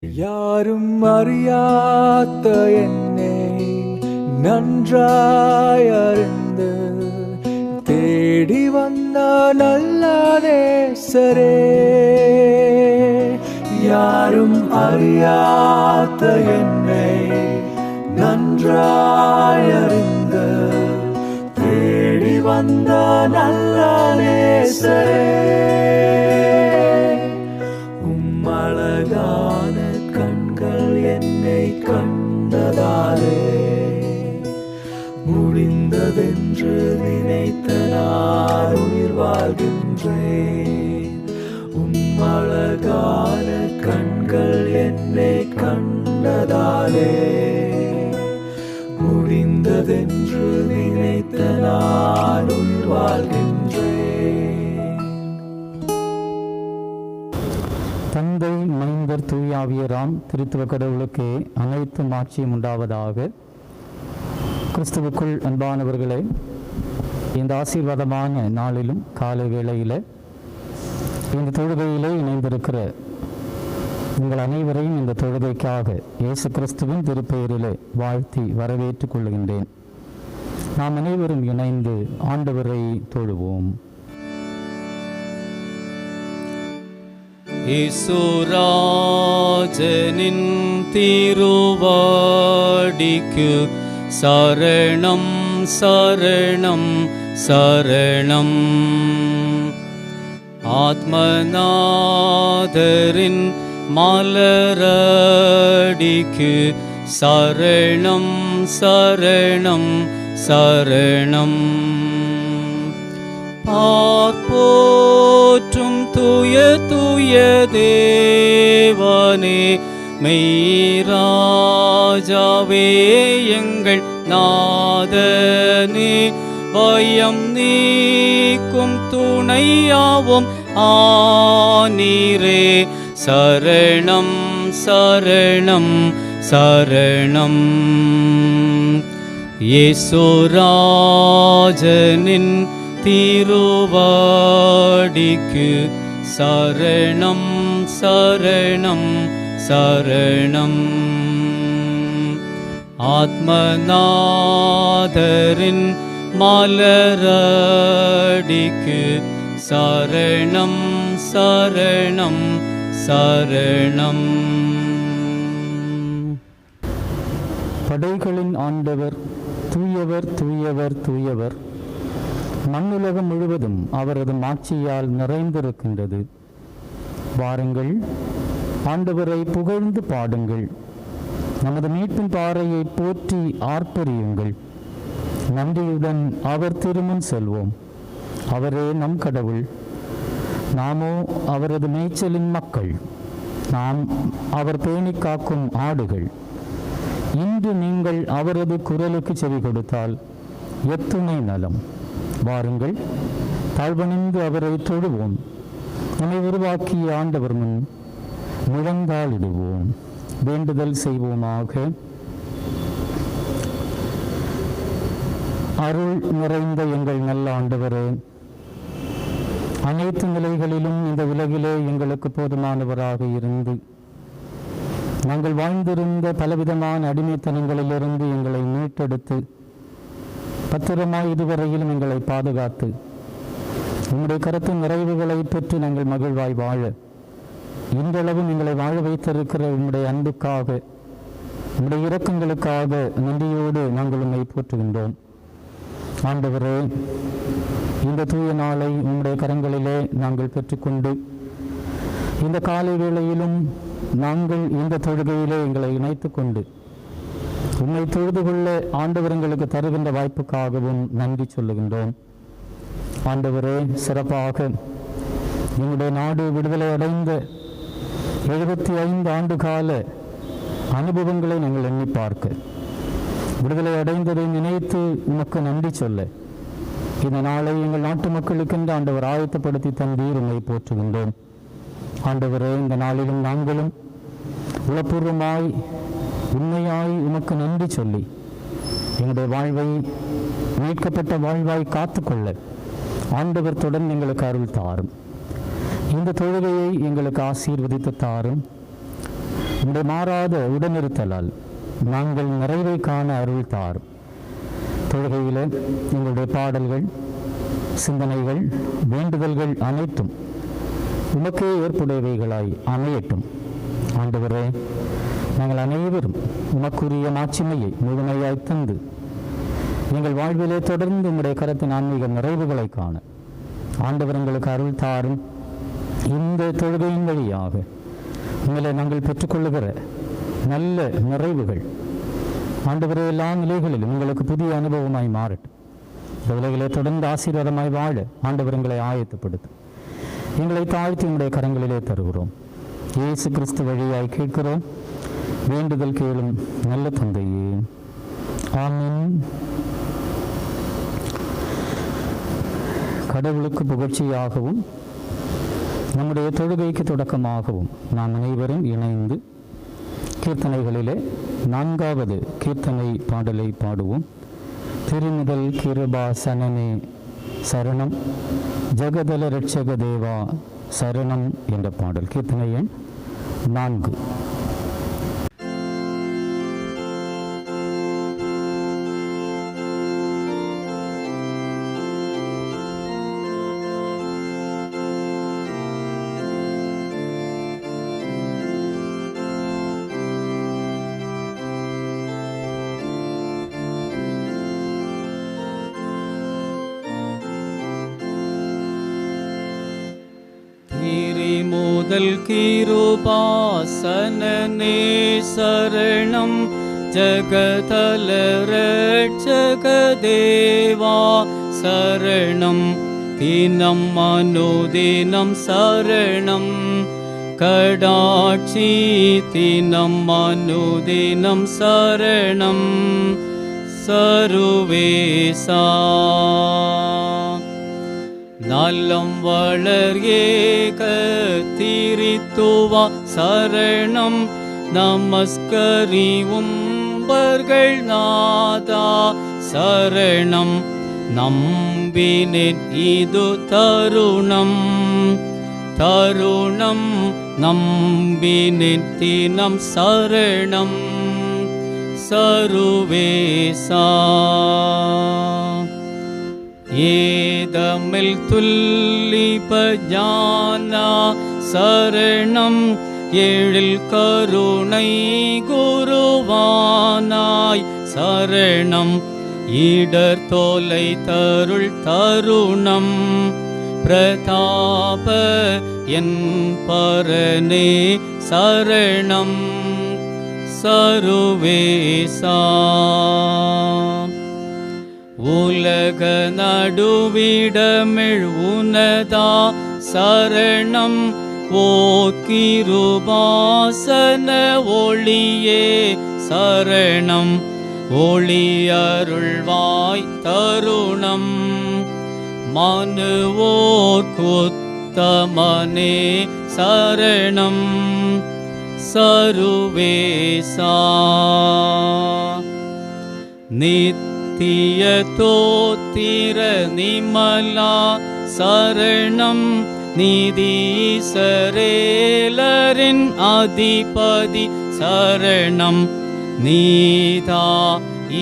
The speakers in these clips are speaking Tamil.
யாரும் அறியாத என்னை நன்றாய் அறிந்து தேடி வந்த நல்ல நேசரே. யாரும் அறியாத என்னை நன்றாய் அறிந்து தேடி வந்த நல்ல நேசரே. அழகான கண்கள் என்னை கண்டதாலே முடிந்ததென்று நினைத்த நான் உயிர் வாழ்கின்றேன். அழகான கண்கள் என்னை கண்டதாலே முடிந்ததென்று நினைத்த நான் உயிர் வாழ்கின்றேன். தந்தை, மைந்தர், தூயாவியராம் திருத்துவ கடவுளுக்கு அனைத்து மாட்சியும் உண்டாவதாக. கிறிஸ்துவுக்குள் அன்பானவர்களே, இந்த ஆசீர்வாதமான நாளிலும் காலை வேளையில் இந்த தொழுகையிலே இணைந்திருக்கிற உங்கள் அனைவரையும் இந்த தொழுகைக்காக இயேசு கிறிஸ்துவின் திருப்பெயரிலே வாழ்த்தி வரவேற்றுக் கொள்கின்றேன். நாம் அனைவரும் இணைந்து ஆண்டவரை தொழுவோம். இயேசுராஜனின் திருவடிக்கு சரணம் சரணம் சரணம். ஆத்மநாதரின் மலரடிக்கு சரணம் சரணம் சரணம். போற்றும் தூய தூய தேவனே, மெய்ராஜாவே, எங்கள் நாதனே, பயம் நீக்கும் துணையாவும் ஆனீரே. சரணம் சரணம் சரணம். இயேசுராஜனின் திருவடிக்கு சரணம் சரணம் சரணம். ஆத்மநாதரின் மலரடிக்கு சரணம் சரணம் சரணம். படைகளின் ஆண்டவர் தூயவர் தூயவர் தூயவர். மண்ணுலகம் முழுவதும் அவரது மாட்சியால் நிறைந்திருக்கின்றது. வாருங்கள், ஆண்டவரை புகழ்ந்து பாடுங்கள். நமது மீட்பின் பாறையை போற்றி ஆர்ப்பரியுங்கள். நன்றியுடன் அவர் திருமுன் செல்வோம். அவரே நம் கடவுள், நாமோ அவரது மேய்ச்சலின் மக்கள். நாம் அவர் பேணி காக்கும் ஆடுகள். இன்று நீங்கள் அவரது குரலுக்கு செவி கொடுத்தால் எத்துணை நலம். வாருங்கள், தாழ்வணிந்து அவரை தொழுவோம். நம்மை உருவாக்கிய ஆண்டவர் முன் முழந்தாளிடுவோம். வேண்டுதல் செய்வோமாக. அருள் நிறைந்த எங்கள் நல்ல ஆண்டவரே, அனைத்து நிலைகளிலும் இந்த உலகிலே எங்களுக்கு போதுமானவராக இருந்து நாங்கள் வாழ்ந்திருந்த பலவிதமான அடிமைத்தனங்களிலிருந்து எங்களை மீட்டெடுத்து பத்திரமாய் இதுவரையிலும் எங்களை பாதுகாத்து உங்களுடைய கருத்தின் நிறைவுகளை பெற்று நாங்கள் மகிழ்வாய் வாழ இன்றளவும் எங்களை வாழ வைத்திருக்கிற உங்களுடைய அன்புக்காக, உங்களுடைய இரக்கங்களுக்காக நன்றியோடு நாங்கள் உண்மை போற்றுகின்றோம். ஆண்டவரே, இந்த தூய நாளை உங்களுடைய கரங்களிலே நாங்கள் பெற்றுக்கொண்டு இந்த காலை வேளையிலும் நாங்கள் இந்த தொழுகையிலே எங்களை இணைத்து கொண்டு உம்மை தொழுது கொள்ள ஆண்டவர் எங்களுக்கு தருகின்ற வாய்ப்புக்காகவும் நன்றி சொல்லுகின்றோம். ஆண்டவரே, சிறப்பாக எங்களுடைய நாடு விடுதலை அடைந்த 75 ஆண்டு கால அனுபவங்களை நாங்கள் எண்ணி பார்க்க, விடுதலை அடைந்ததை நினைத்து உமக்கு நன்றி சொல்ல இந்த நாளை எங்கள் நாட்டு மக்களுக்கென்று ஆண்டவர் ஆயத்தப்படுத்தி தந்தீர் உம்மை போற்றுகின்றோம். ஆண்டவரே, இந்த நாளிலும் நாங்களும் உளப்பூர்வமாய் உண்மையாய் உமக்கு நன்றி சொல்லி எங்களுடைய வாழ்வை மீட்கப்பட்ட வாழ்வாய் காத்துக்கொள்ள ஆண்டவர் தொடர்ந்து எங்களுக்கு அருள் தாரும். இந்த தொழுகையை எங்களுக்கு ஆசீர்வதித்து தாரும். உம்முடைய மாறாத உடனிருத்தலால் நாங்கள் நிறைவை காண அருள் தாரும். தொழுகையில் எங்களுடைய பாடல்கள், சிந்தனைகள், வேண்டுதல்கள் அனைத்தும் உமக்கே ஏற்புடையவைகளாய் அமையட்டும். ஆண்டவரே, நாங்கள் அனைவரும் உமக்குரிய மாட்சிமையை முழுமையாய் தந்து எங்கள் வாழ்விலே தொடர்ந்து உம்முடைய கரத்தின் ஆன்மீக நிறைவுகளை காண ஆண்டவர் எங்களுக்கு அருள் தாரும். இந்த தொழுகையின் வழியாக உங்களை நாங்கள் பெற்றுக்கொள்ளுகிற நல்ல நிறைவுகள் ஆண்டவரே எல்லா நிலைகளிலும் உங்களுக்கு புதிய அனுபவமாய் மாறட்டும். இந்த உலகிலே தொடர்ந்து ஆசீர்வாதமாய் வாழ ஆண்டவர் எங்களை ஆயத்தப்படுத்தும். எங்களை தாழ்த்தி உங்களுடைய கரங்களிலே தருகிறோம். இயேசு கிறிஸ்து வழியாய் கேட்கிறோம். வேண்டுதல் கேளும் நல்ல தந்தையே, ஆமென். கடவுளுக்கு புகழ்ச்சியாகவும் நம்முடைய தொழுகைக்கு தொடக்கமாகவும் நாம் அனைவரும் இணைந்து கீர்த்தனைகளிலே 4வது கீர்த்தனை பாடலை பாடுவோம். திருமுதல் கிருபா சனனே சரணம், ஜகதல ரட்சக தேவா சரணம் என்ற பாடல். கீர்த்தனை எண் 4. முதல் கிருபாசனனே சரணம், ஜகதல ரட்சக தேவா சரணம், தினம் அனுதினம் சரணம், கடாட்சி தினம் அனுதினம் சரணம், சருவேசா நலம் வளர் ஏக திரித்துவா சரணம், நமஸ்கரி உம்பர்கள் நாதா சரணம், நம்பினேன் இது தருணம் தருணம், நம்பினேன் தினம் சரணம், சருவேசா ஏதமில் துல்லிப ஞானா சரணம், ஏழில் கருணை குருவானாய் சரணம், இடர் தோலை தருள் தருணம், பிரதாப என் பரனே சரணம், சருவேசா உலக நடுவிடமிழ் உனதா சரணம், ஓ கிருபாசன ஒளியே சரணம், ஒளியருள்வாய் தருணம், மனுவோர் குத்தமனே சரணம், சருவேசா நித்திய தோத்திர நிமலா சரணம், நீதீசரேலரின் அதிபதி சரணம், நீதா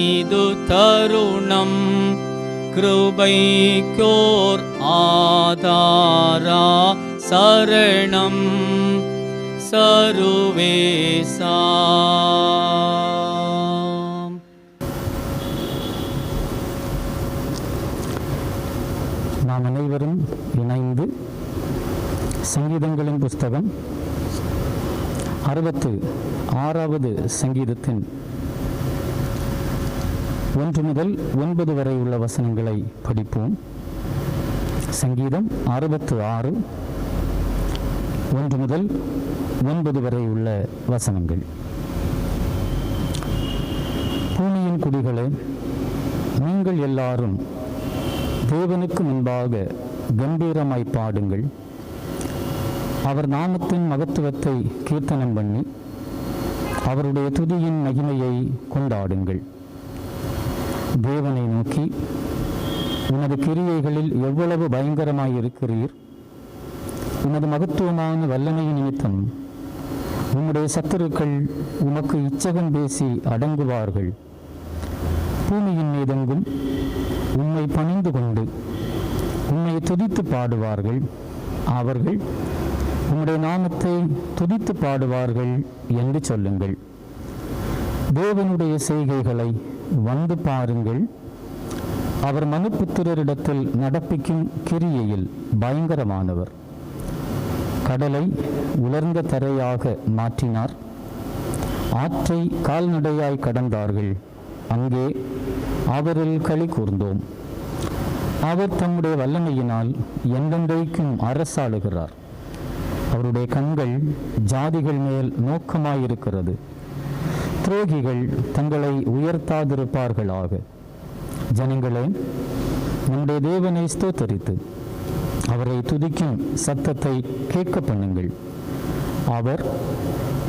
இது தருணம், கிருபைக்கோர் ஆதாரா சரணம், சருவேசா நாம் அனைவரும் இணைந்து சங்கீதங்களின் புஸ்தகம் 66வது சங்கீதத்தின் 1 முதல் 9 வரை உள்ள வசனங்களை படிப்போம். சங்கீதம் 66 1 முதல் 9 வரை உள்ள வசனங்கள். பூமியின் குடிகளே, நீங்கள் எல்லாரும் தேவனுக்கு முன்பாக கம்பீரமாய் பாடுங்கள், அவர் நாமத்தின் மகத்துவத்தை கீர்த்தனம் பண்ணி அவருடைய துதியின் மகிமையை கொண்டாடுங்கள். தேவனை நோக்கி, உனது கிரியைகளில் எவ்வளவு பயங்கரமாயிருக்கிறீர், உனது மகத்துவமான வல்லமை நிமித்தம் உம்முடைய சத்துருக்கள் உமக்கு இச்சகம் பேசி அடங்குவார்கள். பூமியின் மீதெங்கும் உம்மை பணிந்து கொண்டு உம்மை துதித்து பாடுவார்கள். அவர்கள் உம்முடைய நாமத்தை துதித்து பாடுவார்கள் என்று சொல்லுங்கள். தேவனுடைய செய்கைகளை வந்து பாருங்கள். அவர் மனுபுத்திரரிடத்தில் நடப்பிக்கும் கிரியையில் பயங்கரமானவர். கடலை உலர்ந்த தரையாக மாற்றினார். ஆற்றை கால்நடையாய் கடந்தார்கள். அங்கே அவரில் களி கூர்ந்தோம். அவர் தம்முடைய வல்லமையினால் என்றென்றைக்கும் அரசாளுகிறார். அவருடைய கண்கள் ஜாதிகள் மேல் நோக்கமாயிருக்கிறது. துரோகிகள் தங்களை உயர்த்தாதிருப்பார்களாக. ஜனங்களே, நம்முடைய தேவனை ஸ்தோத்தரித்து அவரை துதிக்கும் சத்தத்தை கேட்க பண்ணுங்கள். அவர்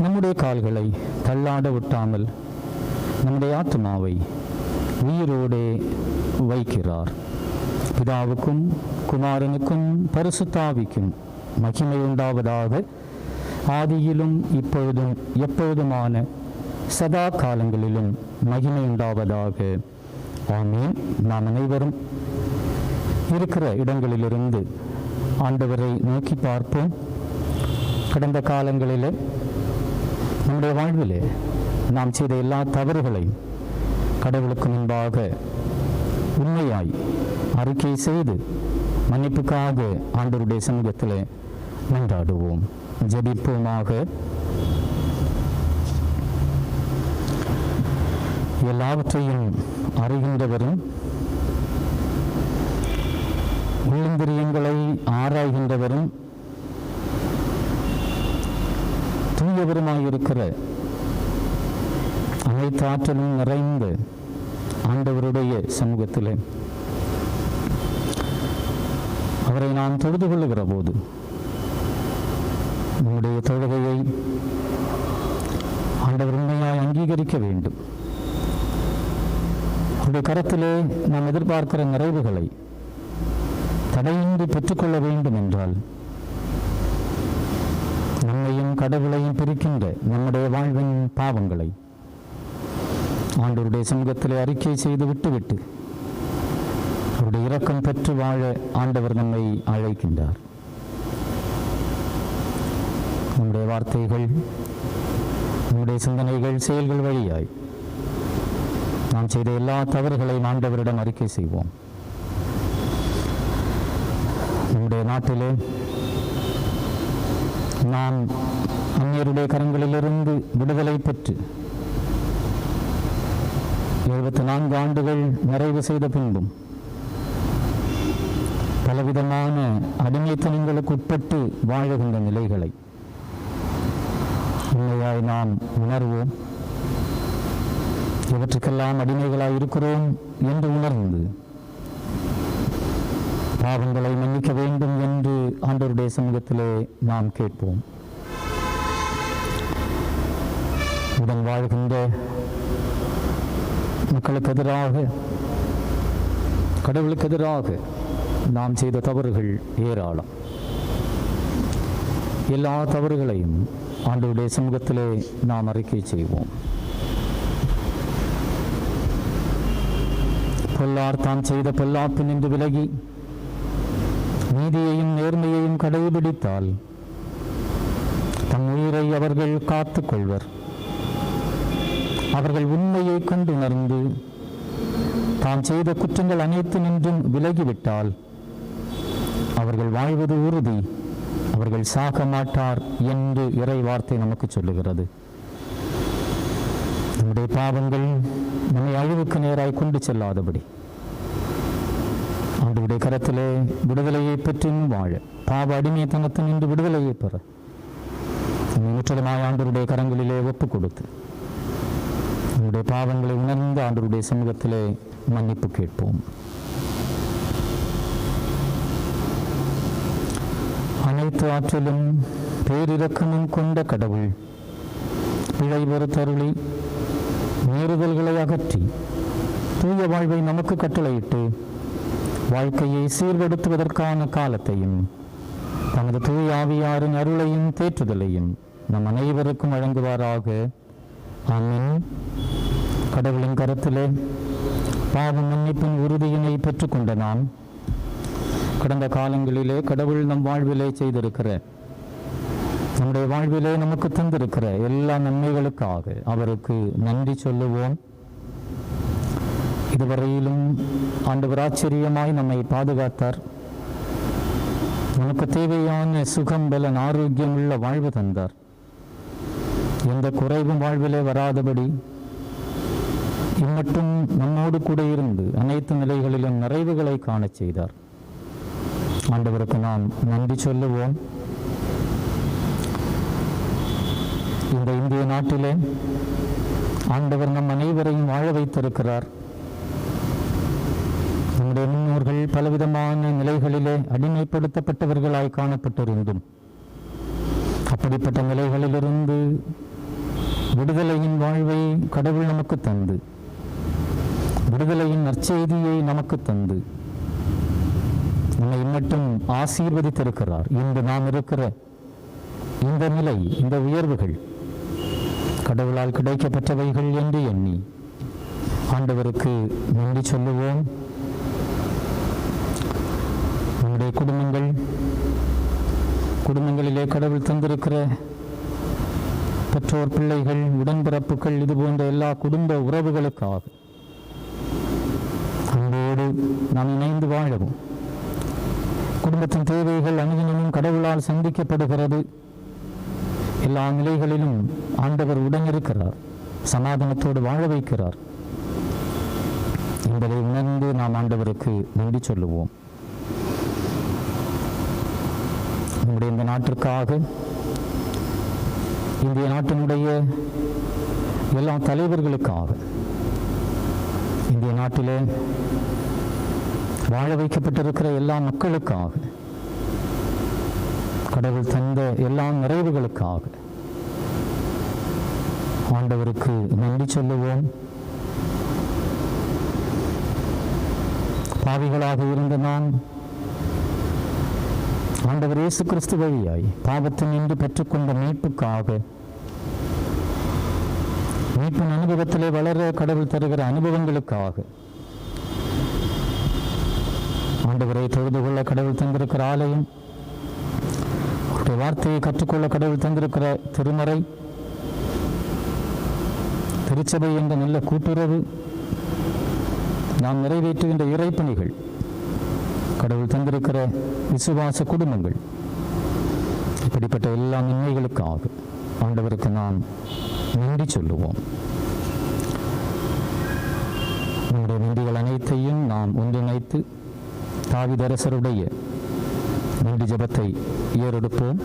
நம்முடைய கால்களை தள்ளாட விட்டாமல் நம்முடைய ஆத்மாவை உயிரோடே வைக்கிறார். பிதாவுக்கும் குமாரனுக்கும் பரிசுத்தாவிக்கும் மகிமை உண்டாவதாக, ஆதியிலும் இப்பொழுதும் எப்பொழுதுமான சதா காலங்களிலும் மகிமை உண்டாவதாக. ஆமீன். நாம் அனைவரும் இருக்கிற இடங்களிலிருந்து ஆண்டவரை நோக்கி பார்ப்போம். கடந்த காலங்களிலே நம்முடைய வாழ்விலே நாம் செய்த எல்லா தவறுகளையும் கடவுளுக்கு முன்பாக உண்மையாய் அறிக்கை செய்து மன்னிப்புக்காக ஆண்டவருடைய சமூகத்திலே மன்றாடுவோம். ஜெபிப்போமாக. எல்லாவற்றையும் அறிகின்றவரும் உள்ளிந்திரியங்களை ஆராய்கின்றவரும் தூயவருமாயிருக்கிற அனைத்து ஆற்றலும் நிறைந்த ஆண்டவருடைய சமூகத்திலே அவரை நாம் தொழுது கொள்ளுகிற போது நம்முடைய தொழுகையை ஆண்டவர் உண்மையாய் அங்கீகரிக்க வேண்டும். அவருடைய கரத்திலே நாம் எதிர்பார்க்கிற நிறைவுகளை தடையின்றி பெற்றுக்கொள்ள வேண்டும் என்றால் நம்மையும் கடவுளையும் பிரிக்கின்ற நம்முடைய வாழ்வின் பாவங்களை ஆண்டவருடைய சமூகத்திலே அறிக்கை செய்து விட்டுவிட்டு அவருடைய இரக்கம் பெற்று வாழ ஆண்டவர் நம்மை அழைக்கின்றார். நம்முடைய வார்த்தைகள், நம்முடைய சிந்தனைகள், செயல்கள் வழியாய் நாம் செய்த எல்லா தவறுகளையும் ஆண்டவரிடம் அறிக்கை செய்வோம். நம்முடைய நாட்டிலே நாம் அந்நியருடைய கரங்களிலிருந்து விடுதலை பெற்று 74 ஆண்டுகள் நிறைவு செய்த பின்பும் பலவிதமான அடிமைத்தனங்களுக்கு உட்பட்டு வாழுகின்ற நிலைகளை உண்மையாய் நாம் உணர்வோம். இவற்றுக்கெல்லாம் அடிமைகளாய் இருக்கிறோம் என்று உணர்ந்து பாவங்களை மன்னிக்க வேண்டும் என்று ஆண்டவருடைய சமூகத்திலே நாம் கேட்போம். உடன் வாழ்கின்ற மக்களுக்கு எதிராக, கடவுளுக்கு எதிராக நாம் செய்த தவறுகள் ஏராளம். எல்லா தவறுகளையும் ஆண்டவருடைய சமூகத்திலே நாம் அறிக்கை செய்வோம். பொல்லார் தாம் செய்த பொல்லாப்பு நின்று விலகி நீதியையும் நேர்மையையும் கடைபிடித்தால் தம் உயிரை அவர்கள் காத்துக் கொள்வர். அவர்கள் உண்மையை கண்டுணர்ந்து தாம் செய்த குற்றங்கள் அனைத்து நின்றும் விலகிவிட்டால் அவர்கள் வாழ்வது உறுதி, அவர்கள் சாக மாட்டார் என்று இறை வார்த்தை நமக்கு சொல்லுகிறது. நம்முடைய பாவங்கள் நம்மை அழிவுக்கு நேராய் கொண்டு செல்லாதபடி ஆண்டவருடைய கரத்திலே விடுதலையை பெற்று வாழ, பாவ அடிமைத்தனத்தில் நின்று விடுதலையை பெற முற்றிலுமாய் ஆண்டவருடைய கரங்களிலே ஒப்புக் கொடுத்து நம்முடைய பாவங்களை உணர்ந்து ஆண்டவருடைய சமூகத்திலே மன்னிப்பு கேட்போம். அனைத்து ஆற்றலும் பேரிரக்கமும் கொண்ட கடவுள் பிழை பொறுத்தருளி மீறுதல்களை அகற்றி தூய வாழ்வை நமக்கு கட்டளையிட்டு வாழ்க்கையை சீர்படுத்துவதற்கான காலத்தையும் தமது தூய ஆவியாரின் அருளையும் தேற்றுதலையும் நம் அனைவருக்கும் வழங்குவாராக. ஆமென். கடவுளின் கரத்திலே பாவ மன்னிப்பின் உறுதியினை பெற்றுக்கொண்ட நாம் கடந்த காலங்களிலே கடவுள் நம் வாழ்விலே செய்திருக்கிற, நம்முடைய வாழ்விலே நமக்கு தந்திருக்கிற எல்லா நன்மைகளுக்காக அவருக்கு நன்றி சொல்லுவோம். இதுவரையிலும் ஆண்டவர் ஆச்சரியமாய் நம்மை பாதுகாத்தார். நமக்கு தேவையான சுகம், பலன், ஆரோக்கியம் உள்ள வாழ்வு தந்தார். எந்த குறைவும் வாழ்விலே வராதபடி இம்மட்டும் நம்மோடு கூட இருந்து அனைத்து நிலைகளிலும் நிறைவுகளை காணச் செய்தார். ஆண்டவருக்கு நாம் நன்றி சொல்லுவோம். இந்த இந்திய நாட்டிலே ஆண்டவர் நம் அனைவரையும் வாழ வைத்திருக்கிறார். நம்முடைய முன்னோர்கள் பலவிதமான நிலைகளிலே அடிமைப்படுத்தப்பட்டவர்களாய் காணப்பட்டிருந்தும் அப்படிப்பட்ட நிலைகளிலிருந்து விடுதலையின் வாழ்வை கடவுள் நமக்கு தந்து, விடுதலையின் நற்செய்தியை நமக்கு தந்து நம்மை மட்டும் ஆசீர்வதித்திருக்கிறார். இன்று நாம் இருக்கிற இந்த நிலை, இந்த உயர்வுகள் கடவுளால் கிடைக்கப்பட்டவைகள் என்று எண்ணி ஆண்டவருக்கு நன்றி சொல்லுவோம். நம்முடைய குடும்பங்களிலே கடவுள் தந்திருக்கிற பெற்றோர், பிள்ளைகள், உடன்பிறப்புகள், இது போன்ற எல்லா குடும்ப உறவுகளுக்காக அன்போடு நாம் இணைந்து வாழவும். குடும்பத்தின் தேவைகள் அனுதினமும் கடவுளால் சந்திக்கப்படுகிறது. எல்லா நிலைகளிலும் ஆண்டவர் உடனிருக்கிறார், சமாதானத்தோடு வாழ வைக்கிறார் என்பதை உணர்ந்து நாம் ஆண்டவருக்கு நன்றி சொல்லுவோம். நம்முடைய இந்த நாட்டிற்காக, இந்திய நாட்டினுடைய எல்லா தலைவர்களுக்காக, இந்திய நாட்டிலே வாழ வைக்கப்பட்டிருக்கிற எல்லா மக்களுக்காக, கடவுள் தந்த எல்லா நிறைவுகளுக்காக ஆண்டவருக்கு நன்றி சொல்லுவோம். பாவிகளாக இருந்த நாம் ஆண்டவர் இயேசு கிறிஸ்து வழியாய் பாவத்தில் நின்று பெற்றுக்கொண்ட மீட்புக்காக, மீட்பின் அனுபவத்திலே வளர கடவுள் தருகிற அனுபவங்களுக்காக, ஆண்டவரை தொழுது கொள்ள கடவுள் தந்திருக்கிற ஆலயம், அவருடைய வார்த்தையை கற்றுக்கொள்ள கடவுள் தந்திருக்கிற திருமறை, திருச்சபை என்ற நல்ல கூட்டுறவு, நாம் நிறைவேற்றுகின்ற இறைப்பணிகள், கடவுள் தந்திருக்கிற விசுவாச குடும்பங்கள், இப்படிப்பட்ட எல்லா நன்மைகளுக்காக ஆண்டவருக்கு நாம் நன்றி சொல்லுவோம். நம்முடைய நன்றிகள் அனைத்தையும் நாம் ஒன்றிணைத்து தாவீதரசருடைய நன்றி ஜெபத்தை ஏறெடுப்போம்.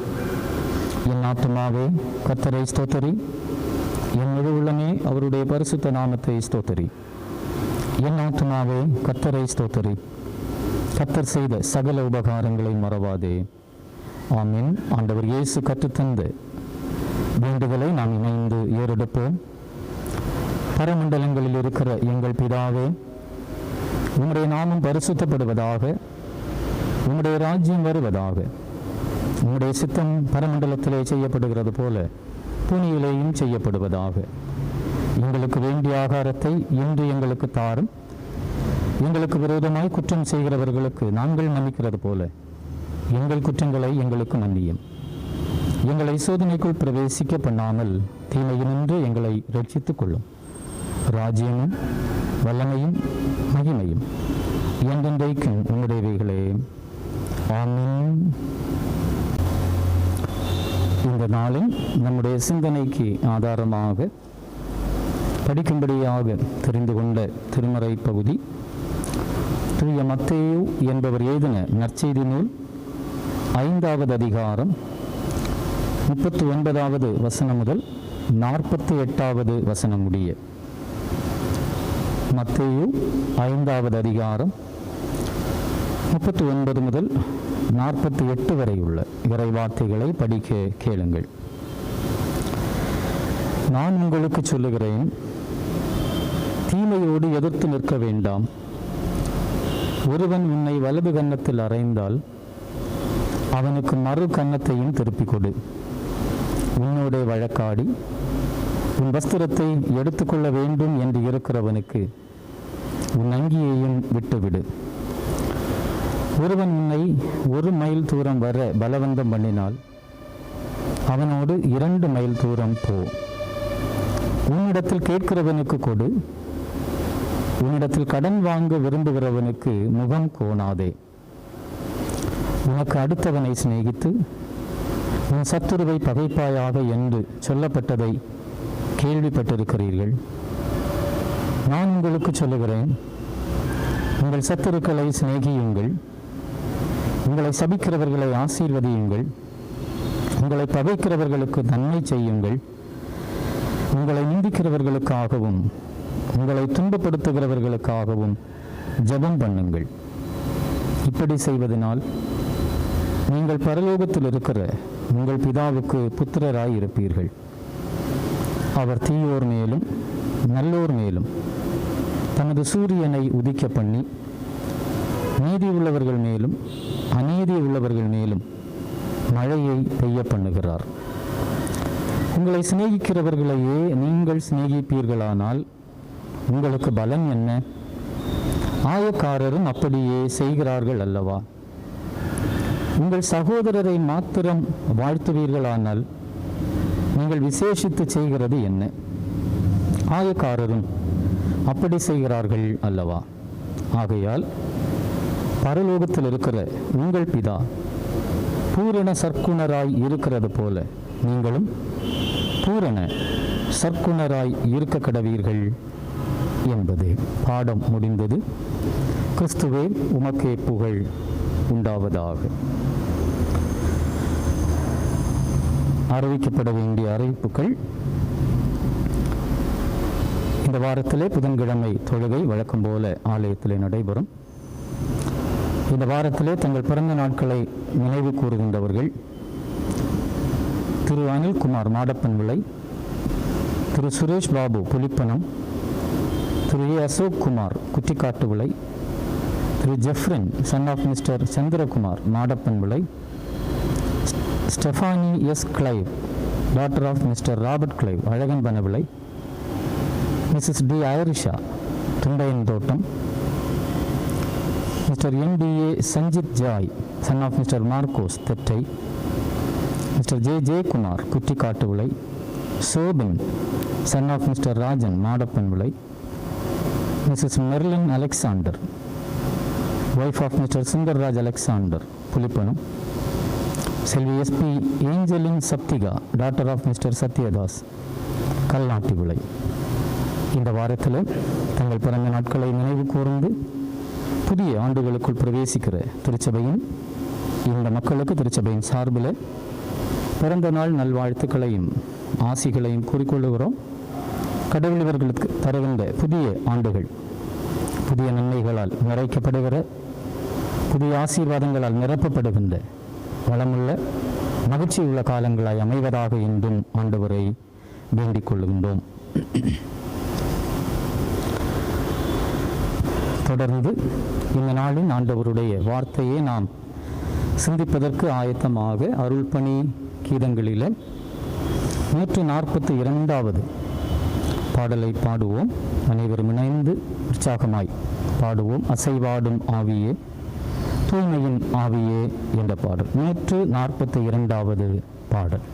என் ஆத்துமாவே கர்த்தரை ஸ்தோத்தரி, என் முழு உள்ளமே அவருடைய பரிசுத்த நாமத்தை ஸ்தோத்தரி. என் ஆத்துமாவே கர்த்தரை ஸ்தோத்தரி, கர்த்தர் செய்த சகல உபகாரங்களை மறவாதே. ஆமென். ஆண்டவர் இயேசு கற்றுத்தந்த வேண்டுதலை நாம் இணைந்து ஏறெடுப்போம். பரமண்டலங்களில் இருக்கிற எங்கள் பிதாவே, உம்முடைய நாமம் பரிசுத்தப்படுவதாக, உம்முடைய ராஜ்யம் வருவதாக, உம்முடைய சித்தம் பரமண்டலத்திலே செய்யப்படுகிறது போல பூமியிலேயும் செய்யப்படுவதாக. எங்களுக்கு வேண்டிய ஆகாரத்தை இன்று எங்களுக்கு தாரும். எங்களுக்கு விரோதமாய் குற்றம் செய்கிறவர்களுக்கு நாங்கள் மன்னிக்கிறது போல எங்கள் குற்றங்களை எங்களுக்கு மன்னியும். எங்களை சோதனைக்குள் பிரவேசிக்க பண்ணாமல் தீமையினின்று எங்களை ரட்சித்துக் கொள்ளும். ராஜ்யமும் வல்லமையும் மகிமையும் என்றென்றைக்கும் உம்முடையவைகளே. ஆமென். இந்த நாளில் நம்முடைய சிந்தனைக்கு ஆதாரமாக படிக்கும்படியாக தெரிந்து கொண்ட திருமறை பகுதி தூய மத்தேயு என்பவர் எழுதின நற்செய்தி நூல் 5வது அதிகாரம் 39வது வசனம் முதல் 48வது வசனம் முடிய. மத்தேயு 5வது அதிகாரம் 39 முதல் 48 வரை உள்ள இறைவார்த்தைகளை படிக்க கேளுங்கள். நான் உங்களுக்கு சொல்லுகிறேன், தீமையோடு எதிர்த்து நிற்க வேண்டாம். ஒருவன் உன்னை வலது கன்னத்தில் அறைந்தால் அவனுக்கு மறு கன்னத்தையும் திருப்பிக் கொடு. உன்னோட வழக்காடி உன் வஸ்திரத்தை எடுத்துக்கொள்ள வேண்டும் என்று இருக்கிறவனுக்கு உன் அங்கியையும் விட்டுவிடு. ஒருவன் உன்னை 1 மைல் தூரம் வர பலவந்தம் பண்ணினால் அவனோடு 2 மைல் தூரம் போ. உன்னிடத்தில் கேட்கிறவனுக்கு கொடு, உன்னிடத்தில் கடன் வாங்க விரும்புகிறவனுக்கு முகம் கோணாதே. உனக்கு அடுத்தவனை சிநேகித்து உன் சத்துருவை பகைப்பாயாக என்று சொல்லப்பட்டதை கேள்விப்பட்டிருக்கிறீர்கள். நான் உங்களுக்கு சொல்லுகிறேன், உங்கள் சத்துருக்களை சிநேகியுங்கள், உங்களை சபிக்கிறவர்களை ஆசீர்வதியுங்கள், உங்களை பகைக்கிறவர்களுக்கு நன்மை செய்யுங்கள், உங்களை நிந்திக்கிறவர்களுக்காகவும் உங்களை துன்பப்படுத்துகிறவர்களுக்காகவும் ஜெபம் பண்ணுங்கள். இப்படி செய்வதனால் நீங்கள் பரலோகத்தில் இருக்கிற உங்கள் பிதாவுக்கு புத்திரராய் இருப்பீர்கள். அவர் தீயோர் மேலும் நல்லோர் மேலும் தமது சூரியனை உதிக்க பண்ணி நீதி உள்ளவர்கள் மேலும் அநீதி உள்ளவர்கள் மேலும் மழையை பெய்ய பண்ணுகிறார். உங்களை சிநேகிக்கிறவர்களையே நீங்கள் சிநேகிப்பீர்களானால் உங்களுக்கு பலன் என்ன? ஆயக்காரரும் அப்படியே செய்கிறார்கள் அல்லவா? உங்கள் சகோதரரை மாத்திரம் வாழ்த்துவீர்களானால் நீங்கள் விசேஷித்து செய்கிறது என்ன? ஆயக்காரரும் அப்படி செய்கிறார்கள் அல்லவா? ஆகையால் பரலோகத்தில் இருக்கிற உங்கள் பிதா பூரண சற்குணராய் இருக்கிறது போல நீங்களும் பூரண சற்குணராய் இருக்க கடவீர்கள் என்பது. பாடம் முடிந்தது. கிறிஸ்துவே உமக்கே புகழ் உண்டாவதாக. அறிவிக்கப்பட வேண்டிய அறிவிப்புகள். இந்த வாரத்திலே புதன்கிழமை தொழுகை வழக்கம் போல ஆலயத்திலே நடைபெறும். இந்த வாரத்திலே தங்கள் பிறந்த நாட்களை நினைவு கூறுகின்றவர்கள் திரு அனில்குமார் மாடப்பன் விளை, திரு சுரேஷ் பாபு புலிப்பனம், திரு ஏ Ashok Kumar Kuttikkattu Vilai, Thiru Jeffrin son of mister Chandrakumar Madappan Vilai, Stephanie S Clive daughter of mister Robert Clive Alaganpana Vilai, Mrs D Irisha Thundaiyan Thottam, mister NDA Sanjith Joy son of mister Markose Thettai, mister J Kumar Kuttikkattu Vilai, Shobin son of mister Rajan Madappan Vilai, Mrs Merlin Alexander wife of mister Sundarraj Alexander Pulippanam, Selvi SP Angeline Sapthika daughter of mister Sathyadas Kalnatti Vilai. இந்த வாரத்தில் தங்கள் பிறந்த நாட்களை நினைவு கூர்ந்து புதிய ஆண்டுகளுக்குள் பிரவேசிக்கிற திருச்சபையின் இந்த மக்களுக்கு திருச்சபையின் சார்பில் பிறந்த நாள் நல்வாழ்த்துக்களையும் ஆசிகளையும் கூறிக்கொள்ளுகிறோம். கடவுள் இவர்களுக்கு தருகின்ற புதிய ஆண்டுகள் புதிய நன்மைகளால் நிறைக்கப்படுகிற புதிய ஆசீர்வாதங்களால் நிரப்பப்படுகின்ற வளமுள்ள மகிழ்ச்சியுள்ள காலங்களாய் அமைவதாக என்றும் ஆண்டவரை வேண்டிக் கொள்கின்றோம். தொடர்ந்து இந்த நாளின் ஆண்டவருடைய வார்த்தையை நாம் சிந்திப்பதற்கு ஆயத்தமாக அருள்பணி கீதங்களில் 142வது பாடலை பாடுவோம். அனைவரும் இணைந்து உற்சாகமாய் பாடுவோம். அசைவாடும் ஆவியே தூய்மையின் ஆவியே என்ற பாடல். 142வது பாடல்.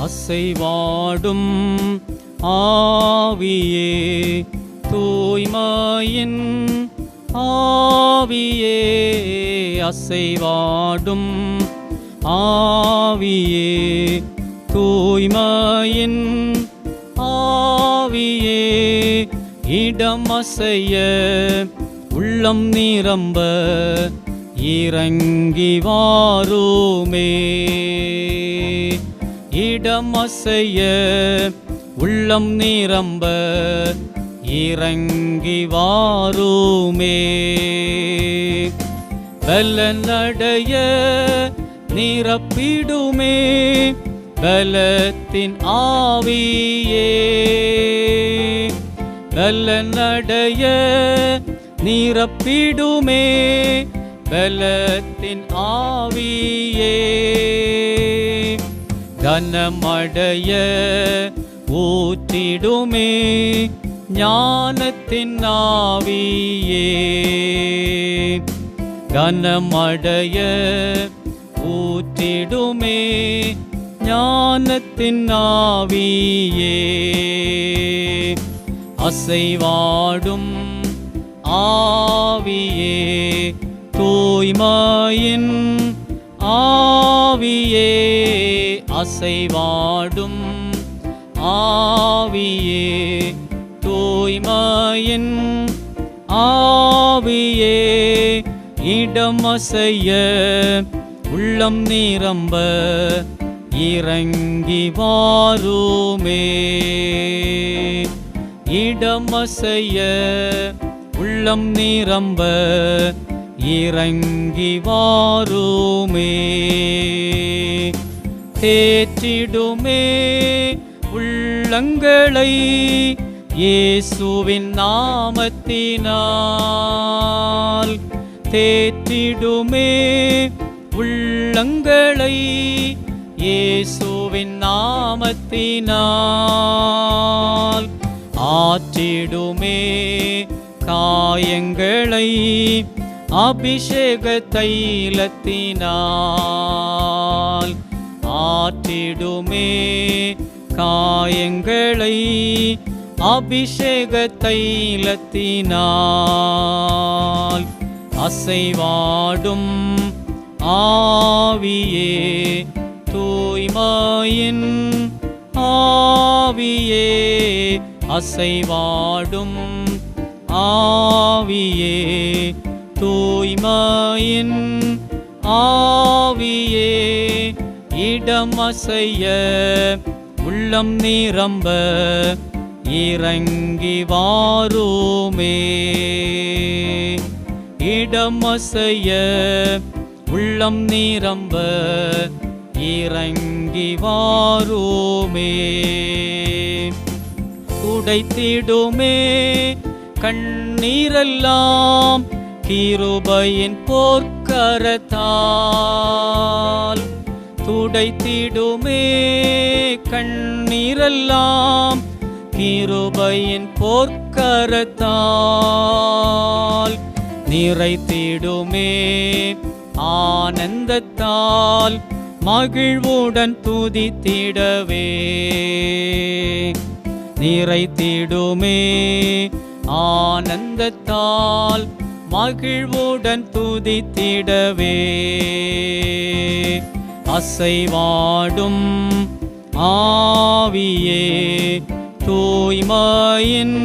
அசைவாடும் ஆவியே தூய்மையின் ஆவியே, அசைவாடும் ஆவியே தூய்மையின் ஆவியே, இடம் அசைய உள்ளம் நிரம்ப இறங்கி வாருமே, இடம் அசைய உள்ளம் நிரம்ப இறங்கி வாருமே. பலனடைய நிரப்பிடுமே பலத்தின் ஆவியே. பலனடைய நிரப்பிடுமே பலத்தின் ஆவியே. கனமடைய ஊற்றிடுமே ஞானத்தின் ஆவியே. கனமடைய ஊற்றிடுமே ஞானத்தின் ஆவியே. அசைவாடும் ஆவியே தூய்மையின் ஆவியே. அசைவாடும் ஆவியே தூய்மையின் ஆவியே. இடமசைய உள்ளம் நிரம்ப இறங்கி வாருமே. இடமசைய உள்ளம் நிரம்ப இறங்கி வாருமே. தேற்றிடுமே உள்ளங்களை இயேசுவின் நாமத்தினால். தேற்றிடுமே உள்ளங்களை இயேசுவின் நாமத்தினால். ஆற்றிடுமே காயங்களை அபிஷேக தைலத்தினால். ஆற்றிடுமே காயங்களை அபிஷேக தைலத்தினால். அசைவாடும் ஆவியே தூய்மையின் ஆவியே. அசைவாடும் ஆவியே தூய்மையின் ஆவியே. இடமசைய உள்ளம் நிரம்ப இறங்கி வாருமே. இடமசைய உள்ளம் நிரம்ப இறங்கி வாருமே. துடைத்திடுமே கண்ணீரெல்லாம் கிருபையின் போர்க்கரத்தால். துடைத்திடுமே கண்ணீரெல்லாம் கிருபையின் போர்க்கரத்தால். நிறைத்திடுமே ஆனந்தத்தால் மகிழ்வுடன் துதித்திடவே. நிறைத்திடுமே ஆனந்தத்தால் மகிழ்வுடன் துதித்திடவே. அசைவாடும் ஆவியே தூய்மையின்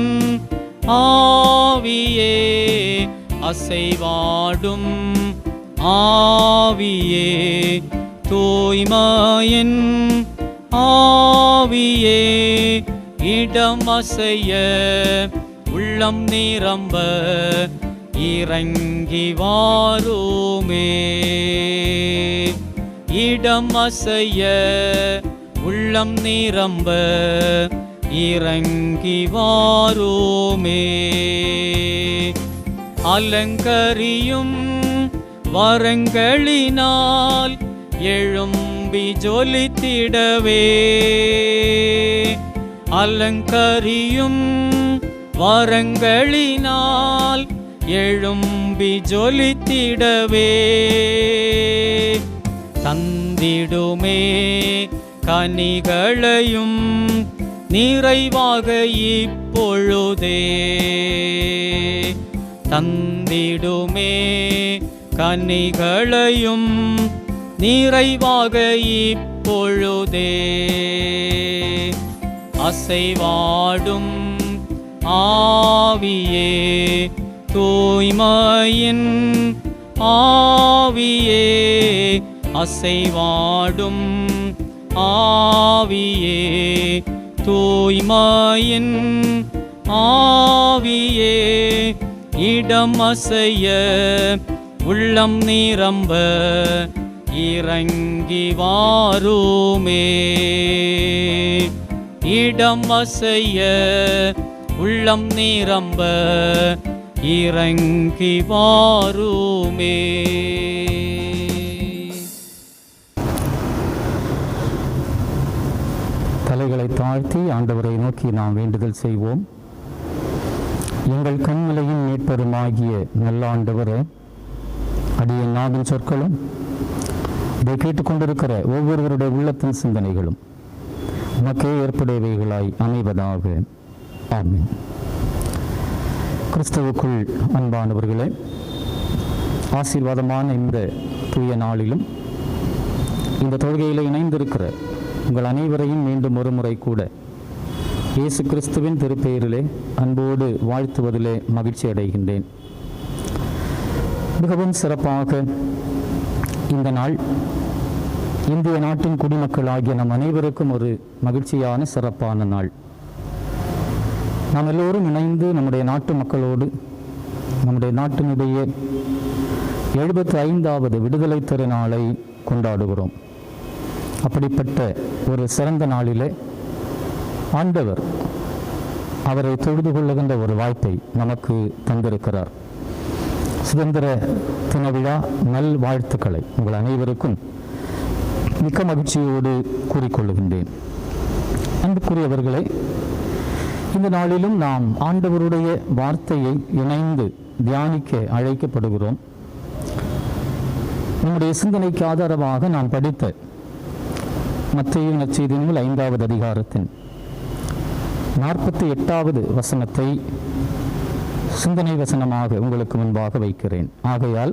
ஆவியே. அசைவாடும் ஆவியே தூய்மையின் ஆவியே. இடமசைய உள்ளம் நிரம்ப இறங்கி வாருமே. இடமசைய உள்ளம் நிரம்ப இறங்கி வாருமே. அலங்கரியும் வரங்களினால் எழும்பி ஜொலித்திடவே. அலங்கரியும் வரங்களினால் எழும்பி ஜொலித்திடவே. தந்திடுமே கனிகளையும் நிறைவாக இப்பொழுதே. தந்திடுமே கனிகளையும் நிறைவாக இப்பொழுதே. அசைவாடும் ஆவியே தூய்மையின் ஆவியே. அசைவாடும் ஆவியே தூய்மையின் ஆவியே. இடமசைய உள்ளம் நிரம்ப இறங்கி வாருமே. இடம் அசைய உள்ளம் நிரம்ப இறங்கி வாருமே. தலைகளை தாழ்த்தி ஆண்டவரை நோக்கி நாம் வேண்டுதல் செய்வோம். எங்கள் கண்மலையின் மீட்பெருமாகிய நல்ல ஆண்டவரே, அடியேன் நாவின் சொற்களும் இதை கேட்டுக்கொண்டிருக்கிற ஒவ்வொருவருடைய உள்ளத்தின் சிந்தனைகளும் உமக்கே ஏற்புடையவைகளாய் அமைவதாக. ஆமென். கிறிஸ்துவுக்குள் அன்பானவர்களே, ஆசீர்வாதமான இந்த தூய நாளிலும் இந்த தொழுகையில் இணைந்திருக்கிற உங்கள் அனைவரையும் மீண்டும் ஒரு முறை கூட இயேசு கிறிஸ்துவின் திருப்பெயரிலே அன்போடு வாழ்த்துவதிலே மகிழ்ச்சி அடைகின்றேன். மிகவும் சிறப்பாக இந்த நாள் இந்திய நாட்டின் குடிமக்களாகிய நம் அனைவருக்கும் ஒரு மகிழ்ச்சியான சிறப்பான நாள். நாம் எல்லோரும் இணைந்து நம்முடைய நாட்டு மக்களோடு நம்முடைய நாட்டினுடைய 75வது விடுதலை திருநாளை கொண்டாடுகிறோம். அப்படிப்பட்ட ஒரு சிறந்த நாளிலே ஆண்டவர் அவரை தொழுது கொள்ளுகின்ற ஒரு வாய்ப்பை நமக்கு தந்திருக்கிறார். சுதந்திர தின விழா நல் வாழ்த்துக்களை உங்கள் அனைவருக்கும் மிக்க மகிழ்ச்சியோடு கூறிக்கொள்ளுகின்றேன். அன்புக்குரியவர்களே, இந்த நாளிலும் நாம் ஆண்டவருடைய வார்த்தையை இணைந்து தியானிக்க அழைக்கப்படுகிறோம். நம்முடைய சிந்தனைக்கு ஆதாரமாக நாம் படித்த மத்தேயு நற்செய்தி நூல் 5வது அதிகாரத்தின் 48வது வசனத்தை சிந்தனை வசனமாக உங்களுக்கு முன்பாக வைக்கிறேன். ஆகையால்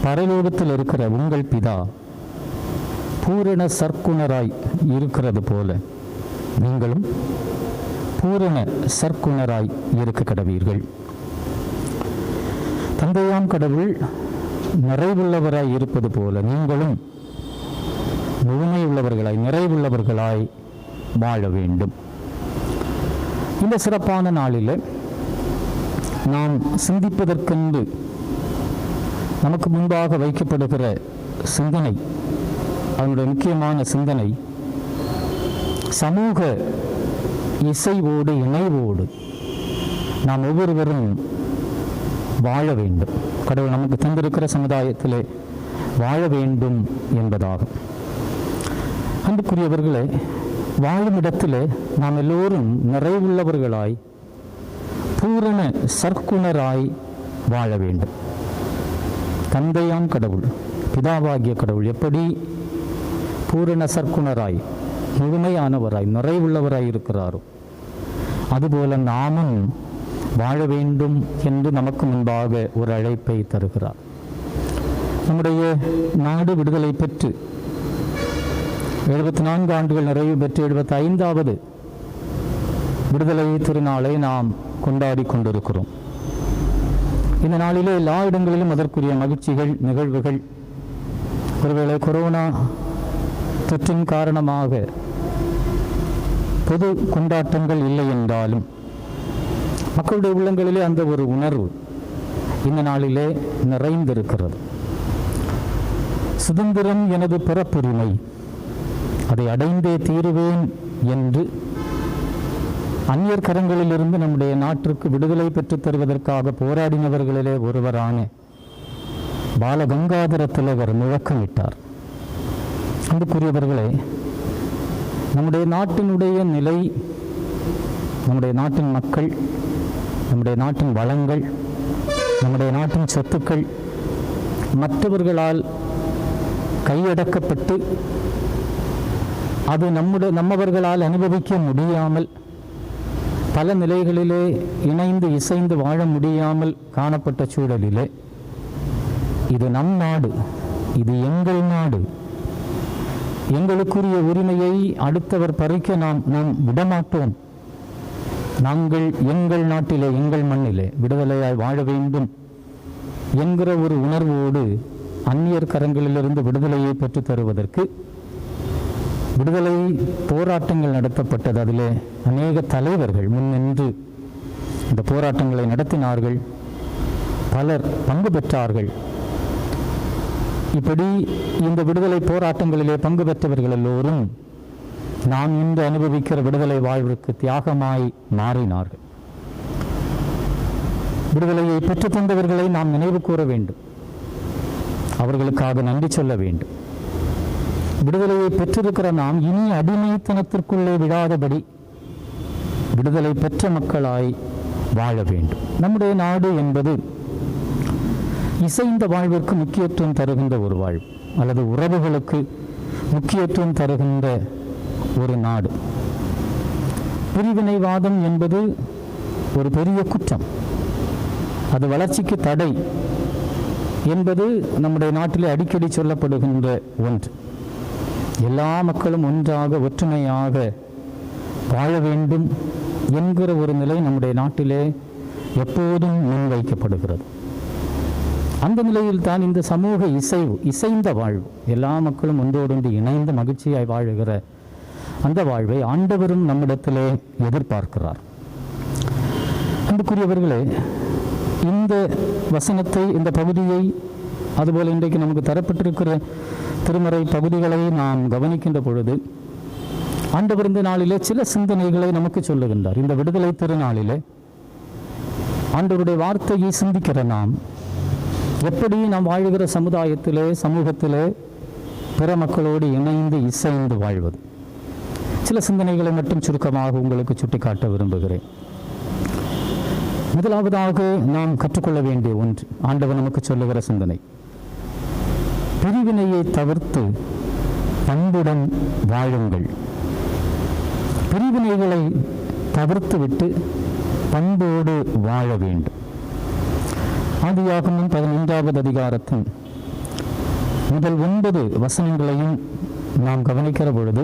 பரலோகத்தில் இருக்கிற உங்கள் பிதா பூரண சற்குணராய் இருக்கிறது போல நீங்களும் பூரண சற்குணராய் இருக்க கடவீர்கள். தந்தையாம் கடவுள் நிறைவுள்ளவராய் இருப்பது போல நீங்களும் முழுமை உள்ளவர்களாய் நிறைவுள்ளவர்களாய் வாழ வேண்டும். இந்த சிறப்பான நாளில் நாம் சிந்திப்பதற்கென்று நமக்கு முன்பாக வைக்கப்படுகிற சிந்தனை, அதனுடைய முக்கியமான சிந்தனை சமூக இசைவோடு இணைவோடு நாம் ஒவ்வொருவரும் வாழ வேண்டும். கடவுள் நமக்கு தந்திருக்கிற சமுதாயத்திலே வாழ வேண்டும் என்பதாகும். அன்புக்குரியவர்களே, வாழும் இடத்திலே நாம் எல்லோரும் நிறைவுள்ளவர்களாய் பூரண சற்குணராய் வாழ வேண்டும். தந்தையாம் கடவுள், பிதாவாகிய கடவுள் எப்படி பூரண சற்குணராய் முழுமையானவராய் நிறைவுள்ளவராய் இருக்கிறாரோ அதுபோல நாமும் வாழ வேண்டும் என்று நமக்கு முன்பாக ஒரு அழைப்பை தருகிறார். நம்முடைய நாடு விடுதலை பெற்று 74 ஆண்டுகள் நிறைவு பெற்று 75வது விடுதலை திருநாளை நாம் கொண்டாடி கொண்டிருக்கிறோம். இந்த நாளிலே எல்லா இடங்களிலும் அதற்குரிய மகிழ்ச்சிகள், நிகழ்வுகள், ஒருவேளை கொரோனா தொற்றின் காரணமாக பொது கொண்டாட்டங்கள் இல்லை என்றாலும் மக்களுடைய உள்ளங்களிலே அந்த ஒரு உணர்வு இந்த நாளிலே நிறைந்திருக்கிறது. சுதந்திரம் எனது பிறப்புரிமை, அதை அடைந்தே தீருவேன் என்று அந்நியர் கரங்களிலிருந்து நம்முடைய நாட்டிற்கு விடுதலை பெற்றுத் தருவதற்காக போராடினவர்களிலே ஒருவரான பாலகங்காதர திலகர் முழக்கமிட்டார். அன்புக்குரியவர்களே, நம்முடைய நாட்டினுடைய நிலை, நம்முடைய நாட்டின் மக்கள், நம்முடைய நாட்டின் வளங்கள், நம்முடைய நாட்டின் சொத்துக்கள் மற்றவர்களால் கையடக்கப்பட்டு அது நம்மவர்களால் அனுபவிக்க முடியாமல் பல நிலைகளிலே இணைந்து இசைந்து வாழ முடியாமல் காணப்பட்ட சூழலிலே இது நம் நாடு, இது எங்கள் நாடு, எங்களுக்குரிய உரிமையை அடுத்தவர் பறிக்க நாம் விடமாட்டோம், நாங்கள் எங்கள் நாட்டிலே எங்கள் மண்ணிலே விடுதலையாய் வாழ வேண்டும் என்கிற ஒரு உணர்வோடு அந்நியர் கரங்களிலிருந்து விடுதலையை பெற்றுத் தருவதற்கு விடுதலை போராட்டங்கள் நடத்தப்பட்டது. அதிலே அநேக தலைவர்கள் முன்னின்று இந்த போராட்டங்களை நடத்தினார்கள். பலர் பங்கு பெற்றார்கள். இப்படி இந்த விடுதலை போராட்டங்களிலே பங்கு பெற்றவர்கள் எல்லோரும் நாம் இன்று அனுபவிக்கிற விடுதலை வாழ்விற்கு தியாகமாய் மாறினார்கள். விடுதலையை பெற்றுத் தந்தவர்களை நாம் நினைவு கூற வேண்டும், அவர்களுக்காக நன்றி சொல்ல வேண்டும். விடுதலையை பெற்றிருக்கிற நாம் இனி அடிமைத்தனத்திற்குள்ளே விடாதபடி விடுதலை பெற்ற மக்களாய் வாழ வேண்டும். நம்முடைய நாடு என்பது இசைந்த வாழ்விற்கு முக்கியத்துவம் தருகின்ற ஒரு வாழ்வு, அல்லது உறவுகளுக்கு முக்கியத்துவம் தருகின்ற ஒரு நாடு. பிரிவினைவாதம் என்பது ஒரு பெரிய குற்றம், அது வளர்ச்சிக்கு தடை என்பது நம்முடைய நாட்டிலே அடிக்கடி சொல்லப்படுகின்ற ஒன்று. எல்லா மக்களும் ஒன்றாக ஒற்றுமையாக வாழ வேண்டும் என்கிற ஒரு நிலை நம்முடைய நாட்டிலே எப்போதும் முன்வைக்கப்படுகிறது. அந்த நிலையில் தான் இந்த சமூக இசைந்த வாழ்வு, எல்லா மக்களும் ஒன்றோடொன்று இணைந்து மகிழ்ச்சியாய் வாழுகிற அந்த வாழ்வை ஆண்டவரும் நம்மிடத்திலே எதிர்பார்க்கிறார். அன்புக்குரியவர்களே, இந்த வசனத்தை, இந்த பகுதியை, அதுபோல் இன்றைக்கு நமக்கு தரப்பட்டிருக்கிற திருமறை பகுதிகளை நாம் கவனிக்கின்ற பொழுது ஆண்டவர் இந்த நாளிலே சில சிந்தனைகளை நமக்கு சொல்லுகின்றார். இந்த விடுதலை திருநாளிலே ஆண்டவருடைய வார்த்தையை சிந்திக்கிற நாம் எப்படி நாம் வாழுகிற சமுதாயத்திலே, சமூகத்திலே பிற மக்களோடு இணைந்து இசைந்து வாழ்வது, சில சிந்தனைகளை மட்டும் சுருக்கமாக உங்களுக்கு சுட்டிக்காட்ட விரும்புகிறேன். முதலாவதாக நாம் கற்றுக்கொள்ள வேண்டிய ஒன்று, ஆண்டவர் நமக்கு சொல்லுகிற சிந்தனை, பிரிவினையை தவிர்த்து பண்புடன் வாழுங்கள். பிரிவினைகளை தவிர்த்துவிட்டு பண்போடு வாழ வேண்டும். ஆதியாகமம் 11வது அதிகாரத்தின் முதல் 9 வசனங்களையும் நாம் கவனிக்கிற பொழுது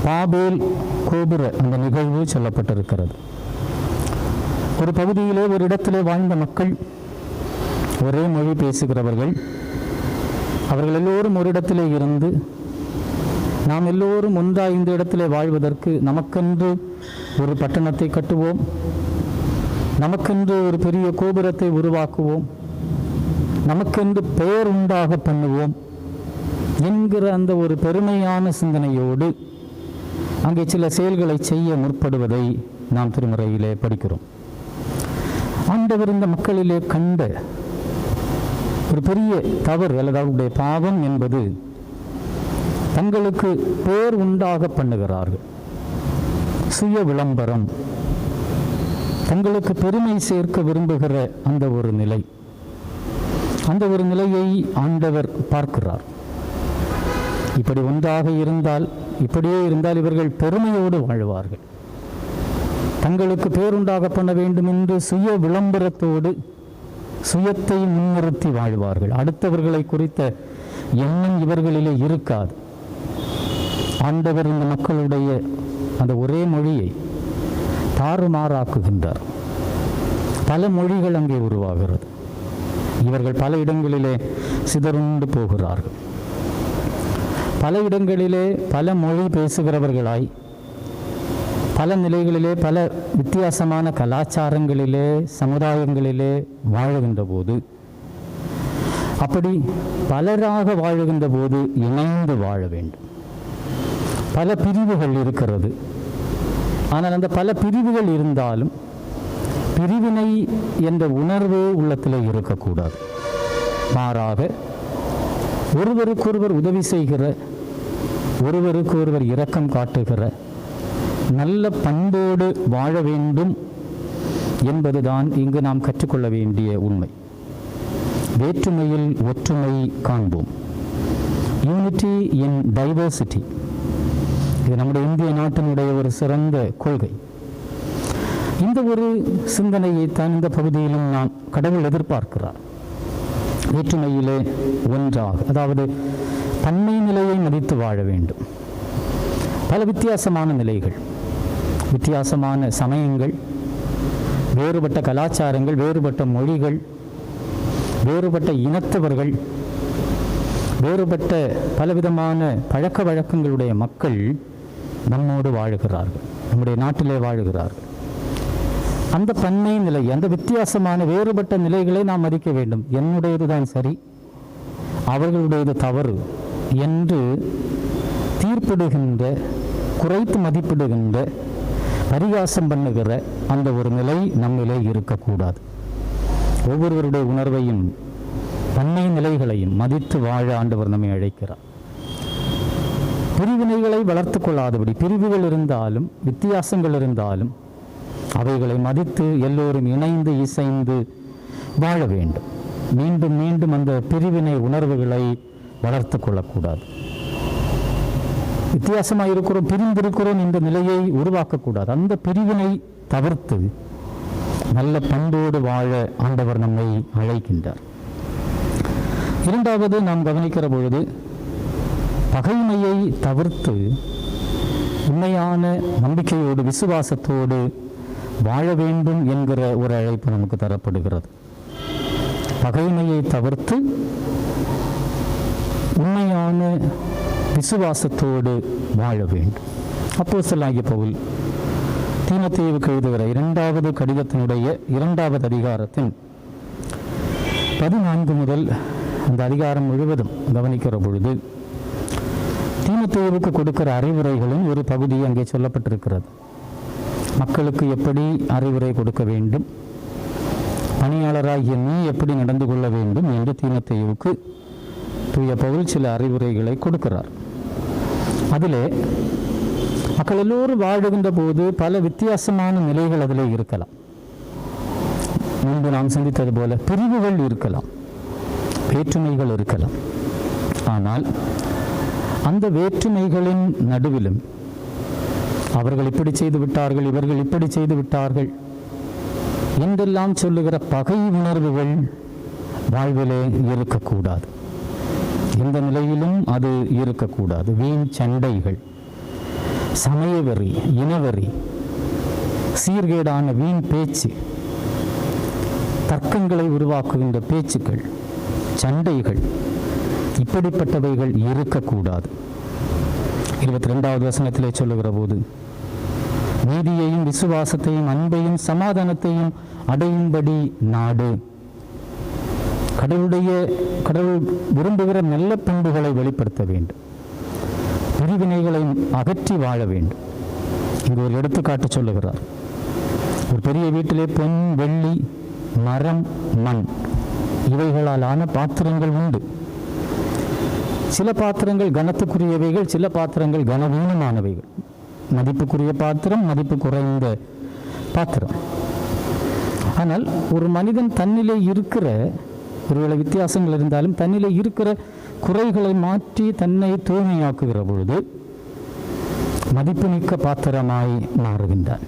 பாபேல் கோபுர அந்த நிகழ்வு சொல்லப்பட்டிருக்கிறது. ஒரு பகுதியிலே, ஒரு இடத்திலே வாழ்ந்த மக்கள், ஒரே மொழி பேசுகிறவர்கள், அவர்கள் எல்லோரும் ஒரு இடத்திலே இருந்து நாம் எல்லோரும் ஒன்றாக இந்த இடத்திலே வாழ்வதற்கு நமக்கென்று ஒரு பட்டணத்தை கட்டுவோம், நமக்கென்று ஒரு பெரிய கோபுரத்தை உருவாக்குவோம், நமக்கென்று பெயர் உண்டாக பண்ணுவோம் என்கிற அந்த ஒரு பெருமையான சிந்தனையோடு அங்கே சில செயல்களை செய்ய முற்படுவதை நாம் திருமறையிலே படிக்கிறோம். ஆண்டவர் இந்த மக்களிலே கண்ட ஒரு பெரிய தவறு அல்லது அவருடைய பாவம் என்பது, தங்களுக்கு பேர் உண்டாக பண்ணுகிறார்கள். சுய விளம்பரம், தங்களுக்கு பெருமை சேர்க்க விரும்புகிற அந்த ஒரு நிலை, அந்த ஒரு நிலையை ஆண்டவர் பார்க்கிறார். இப்படி ஒன்றாக இருந்தால், இப்படியே இருந்தால் இவர்கள் பெருமையோடு வாழ்வார்கள். தங்களுக்கு பேருண்டாக பண்ண வேண்டும் என்று சுய விளம்பரத்தோடு சுயத்தை முன்னிறுத்தி வாழ்வார்கள். அடுத்தவர்களை குறித்த எண்ணம் இவர்களிலே இருக்காது. ஆண்டவர் இந்த மக்களுடைய அந்த ஒரே மொழியை தாறுமாறாக்குகின்றார். பல மொழிகள் அங்கே உருவாகிறது. இவர்கள் பல இடங்களிலே சிதறுண்டு போகிறார்கள். பல இடங்களிலே பல மொழி பேசுகிறவர்களாய், பல நிலைகளிலே, பல வித்தியாசமான கலாச்சாரங்களிலே, சமுதாயங்களிலே வாழுகின்ற போது, அப்படி பலராக வாழுகின்ற போது இணைந்து வாழ வேண்டும். பல பிரிவுகள் இருக்கிறது. ஆனால் அந்த பல பிரிவுகள் இருந்தாலும் பிரிவினை என்ற உணர்வே உள்ளத்திலே இருக்கக்கூடாது. மாறாக ஒருவருக்கொருவர் உதவி செய்கிற, ஒருவருக்கு ஒருவர் இரக்கம் காட்டுகிற நல்ல பண்போடு வாழ வேண்டும் என்பதுதான் இங்கு நாம் கற்றுக்கொள்ள வேண்டிய உண்மை. வேற்றுமையில் ஒற்றுமை காண்போம். யூனிட்டி இன் டைவர்சிட்டி, இது நம்முடைய இந்திய நாட்டினுடைய ஒரு சிறந்த கொள்கை. இந்த ஒரு சிந்தனையை தான் இந்த பகுதியிலும் நாம் கடவுள் எதிர்பார்க்கிறார். வேற்றுமையிலே ஒன்றாக, அதாவது பன்மை நிலையை மதித்து வாழ வேண்டும். பல வித்தியாசமான நிலைகள், வித்தியாசமான சமயங்கள், வேறுபட்ட கலாச்சாரங்கள், வேறுபட்ட மொழிகள், வேறுபட்ட இனத்தவர்கள், வேறுபட்ட பலவிதமான பழக்க வழக்கங்களுடைய மக்கள் நம்மோடு வாழுகிறார்கள், நம்முடைய நாட்டிலே வாழுகிறார்கள். அந்த பன்மை நிலை, அந்த வித்தியாசமான வேறுபட்ட நிலைகளை நாம் மதிக்க வேண்டும். என்னுடையதுதான் சரி, அவர்களுடையது தவறு என்று தீர்ப்பிடுகின்ற, குறைத்து மதிப்பிடுகின்ற, பரிகாசம் பண்ணுகிற அந்த ஒரு நிலை நம்மிலே இருக்கக்கூடாது. ஒவ்வொருவருடைய உணர்வையும் பன்மை நிலைகளையும் மதித்து வாழ ஆண்டவர் நம்மை அழைக்கிறார். பிரிவினைகளை வளர்த்து கொள்ளாதபடி, பிரிவுகள் இருந்தாலும் வித்தியாசங்கள் இருந்தாலும் அவைகளை மதித்து எல்லோரும் இணைந்து இசைந்து வாழ வேண்டும். மீண்டும் மீண்டும் அந்த பிரிவினை உணர்வுகளை வளர்த்து கொள்ளக்கூடாது. வித்தியாசமாக இருக்கிறோம், பிரிந்திருக்கிறோம் என்ற நிலையை உருவாக்கக்கூடாது. அந்த பிரிவினை தவிர்த்து நல்ல பண்போடு வாழ ஆண்டவர் நம்மை அழைக்கின்றார். இரண்டாவது, நாம் கவனிக்கிற பொழுது பகைமையை தவிர்த்து உண்மையான நம்பிக்கையோடு விசுவாசத்தோடு வாழ வேண்டும் என்கிற ஒரு அழைப்பு நமக்கு தரப்படுகிறது. பகைமையை தவிர்த்து உண்மையான விசுவாசத்தோடு வாழ வேண்டும். அப்போஸ்தலனாகிய பவுல் தீமோத்தேயுவுக்கு எழுதுகிற 2வது கடிதத்தினுடைய 2வது அதிகாரத்தின் 14 முதல் அந்த அதிகாரம் முழுவதும் கவனிக்கிற பொழுது தீமோத்தேயுவுக்கு கொடுக்கிற அறிவுரைகளின் ஒரு பகுதி அங்கே சொல்லப்பட்டிருக்கிறது. மக்களுக்கு எப்படி அறிவுரை கொடுக்க வேண்டும், பணியாளராகிய நீ எப்படி நடந்து கொள்ள வேண்டும் என்று தீமோத்தேயுவுக்கு தூய பவுல் சில அறிவுரைகளை கொடுக்கிறார். அதிலே மக்கள் எல்லோரும் வாழுகின்ற போது பல வித்தியாசமான நிலைகள் அதிலே இருக்கலாம். முன்பு நாம் சிந்தித்தது போல பிரிவுகள் இருக்கலாம், வேற்றுமைகள் இருக்கலாம். ஆனால் அந்த வேற்றுமைகளின் நடுவிலும் அவர்கள் இப்படி செய்து விட்டார்கள், இவர்கள் இப்படி செய்து விட்டார்கள் என்றெல்லாம் சொல்லுகிற பகை உணர்வுகள் வாழ்விலே இருக்கக்கூடாது. எந்த நிலையிலும் அது இருக்கக்கூடாது. வீண் சண்டைகள், சமயவெறி, இனவெறி, சீர்கேடான வீண் பேச்சு, தர்க்கங்களை உருவாக்குகின்ற பேச்சுக்கள், சண்டைகள், இப்படிப்பட்டவைகள் இருக்கக்கூடாது. 22வது வசனத்திலே சொல்லுகிற போது நீதியையும் விசுவாசத்தையும் அன்பையும் சமாதானத்தையும் அடையும்படி நாடு. கடவுள் விரும்புகிற நல்ல பண்புகளை வெளிப்படுத்த வேண்டும். பிரிவினைகளை அகற்றி வாழ வேண்டும். இங்கு ஒரு எடுத்துக்காட்டு சொல்லுகிறார். ஒரு பெரிய வீட்டிலே பொன், வெள்ளி, மரம், மண் இவைகளால் ஆன பாத்திரங்கள் உண்டு. சில பாத்திரங்கள் கனத்துக்குரியவைகள், சில பாத்திரங்கள் கனவீனமானவைகள். மதிப்புக்குரிய பாத்திரம், மதிப்பு குறைந்த பாத்திரம். ஆனால் ஒரு மனிதன் தன்னிலே இருக்கிற, ஒருவேளை வித்தியாசங்கள் இருந்தாலும் தன்னிலே இருக்கிற குறைகளை மாற்றி தன்னை தூய்மையாக்குகிற பொழுது மதிப்புமிக்க பாத்திரமாய் மாறுகின்றான்.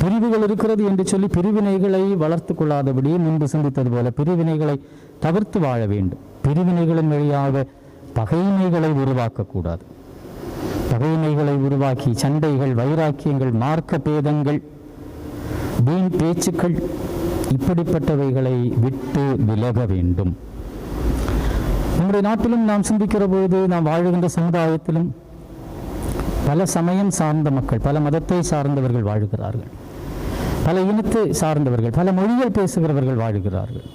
பிரிவுகள் இருக்கிறது என்று சொல்லி பிரிவினைகளை வளர்த்து கொள்ளாதபடி முன்பு சிந்தித்தது போல பிரிவினைகளை தவிர்த்து வாழ வேண்டும். பிரிவினைகளின் வழியாக பகைமைகளை உருவாக்கக்கூடாது. பகைமைகளை உருவாக்கி சண்டைகள், வைராக்கியங்கள், மார்க்க பேதங்கள், வீண் பேச்சுக்கள், இப்படிப்பட்டவைகளை விட்டு விலக வேண்டும். நம்முடைய நாட்டிலும் நாம் சிந்திக்கிற போது, நாம் வாழுகின்ற சமுதாயத்திலும் பல சமயம் சார்ந்த மக்கள், பல மதத்தை சார்ந்தவர்கள் வாழுகிறார்கள். பல இனத்தை சார்ந்தவர்கள், பல மொழிகள் பேசுகிறவர்கள் வாழுகிறார்கள்.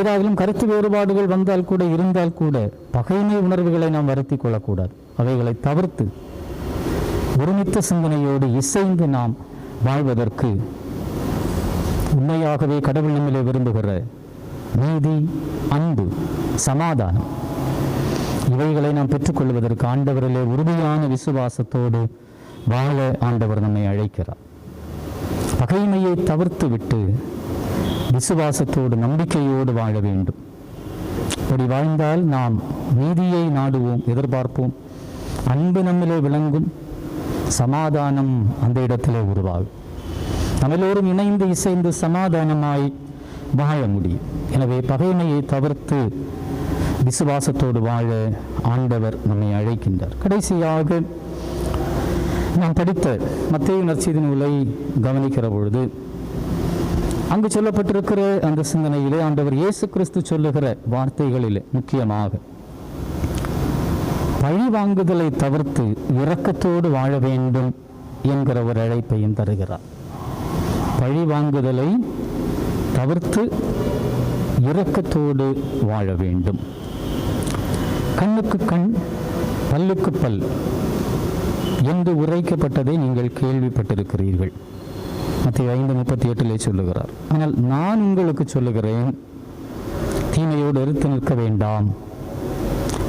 ஏதாவது கருத்து வேறுபாடுகள் வந்தால் கூட, இருந்தால் கூட பகைமை உணர்வுகளை நாம் வருத்தி கொள்ளக்கூடாது. அவைகளை தவிர்த்து ஒருமித்த சிந்தனையோடு இசைந்து நாம் வாழ்வதற்கு உண்மையாகவே கடவுள் நம்மிலே விரும்புகிற நீதி, அன்பு, சமாதானம் இவைகளை நாம் பெற்றுக்கொள்வதற்கு ஆண்டவரிலே உறுதியான விசுவாசத்தோடு வாழ ஆண்டவர் நம்மை அழைக்கிறார். பகைமையை தவிர்த்து விட்டு விசுவாசத்தோடு, நம்பிக்கையோடு வாழ வேண்டும். அப்படி வாழ்ந்தால் நாம் நீதியை நாடுவோம், எதிர்பார்ப்போம். அன்பு நம்மிலே விளங்கும், சமாதானம் அந்த இடத்திலே உருவாகும். நம்ம எல்லோரும் இணைந்து இசைந்து சமாதானமாய் வாழ முடியும். எனவே பகைமையை தவிர்த்து விசுவாசத்தோடு வாழ ஆண்டவர் நம்மை அழைக்கின்றார். கடைசியாக நாம் படித்த மத்தேயு நற்செய்தி நூலை கவனிக்கிற பொழுது அங்கு சொல்லப்பட்டிருக்கிற அந்த சிந்தனையிலே ஆண்டவர் இயேசு கிறிஸ்து சொல்லுகிற வார்த்தைகளிலே முக்கியமாக பழி வாங்குதலை தவிர்த்து இரக்கத்தோடு வாழ வேண்டும் என்கிற ஒரு அழைப்பையும் தருகிறார். பழி வாங்குதலை தவிர்த்து இரக்கத்தோடு வாழ வேண்டும். கண்ணுக்கு கண், பல்லுக்கு பல் என்று உரைக்கப்பட்டதை நீங்கள் கேள்விப்பட்டிருக்கிறீர்கள். மத்தேயு 5:38 சொல்லுகிறார். ஆனால் நான் உங்களுக்கு சொல்லுகிறேன், தீமையோடு எதிர்த்து நிற்க வேண்டாம்.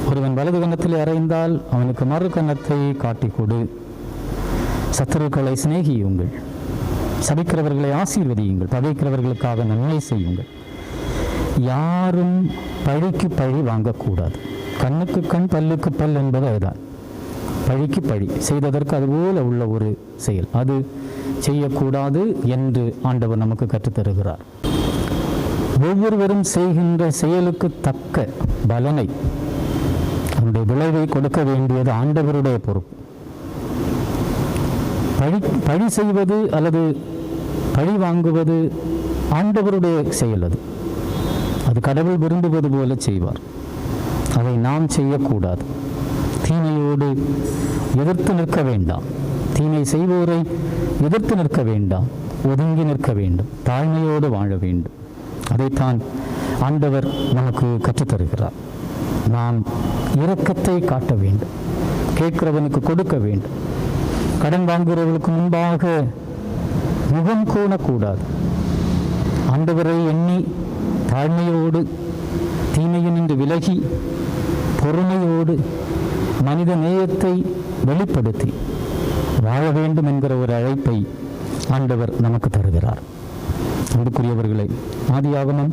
ஒருவன் வலது கன்னத்தில் அறைந்தால் அவனுக்கு மறு கன்னத்தை காட்டிக் கொடு. சத்துருக்களை சிநேகியுங்கள், சபிக்கிறவர்களை ஆசீர்வதியுங்கள், பகைக்கிறவர்களுக்காக நன்மை செய்யுங்கள். யாரும் பழிக்கு பழி வாங்கக்கூடாது. கண்ணுக்கு கண், பல்லுக்கு பல் என்பது அதுதான். பழிக்கு பழி செய்ததற்கு அதுபோல உள்ள ஒரு செயல், அது செய்யக்கூடாது என்று ஆண்டவர் நமக்கு கற்றுத்தருகிறார். ஒவ்வொருவரும் செய்கின்ற செயலுக்கு தக்க பலனை, அவருடைய விளைவை கொடுக்க வேண்டியது ஆண்டவருடைய பொறுப்பு. பழி செய்வது அல்லது பழி வாங்குவது ஆண்டவருடைய செயல். அது கடவுள் விரும்புவது போல செய்வார். அதை நாம் செய்யக்கூடாது. தீமையோடு எதிர்த்து நிற்க வேண்டாம். தீமை செய்வோரை எதிர்த்து நிற்க வேண்டாம், ஒதுங்கி நிற்க வேண்டும். தாழ்மையோடு வாழ வேண்டும். அதைத்தான் ஆண்டவர் நமக்கு கற்றுத்தருகிறார். நாம் இரக்கத்தை காட்ட வேண்டும், கேட்கிறவனுக்கு கொடுக்க வேண்டும். கடன் வாங்குகிறவர்களுக்கு முன்பாக முகம் கோணக்கூடாது. ஆண்டவரை எண்ணி தாழ்மையோடு, தீமையினின்று விலகி, பொறுமையோடு மனித நேயத்தை வெளிப்படுத்தி வாழ வேண்டும் என்கிற ஒரு அழைப்பை ஆண்டவர் நமக்கு தருகிறார். அன்புக்குரியவர்களே, ஆதியாகமம்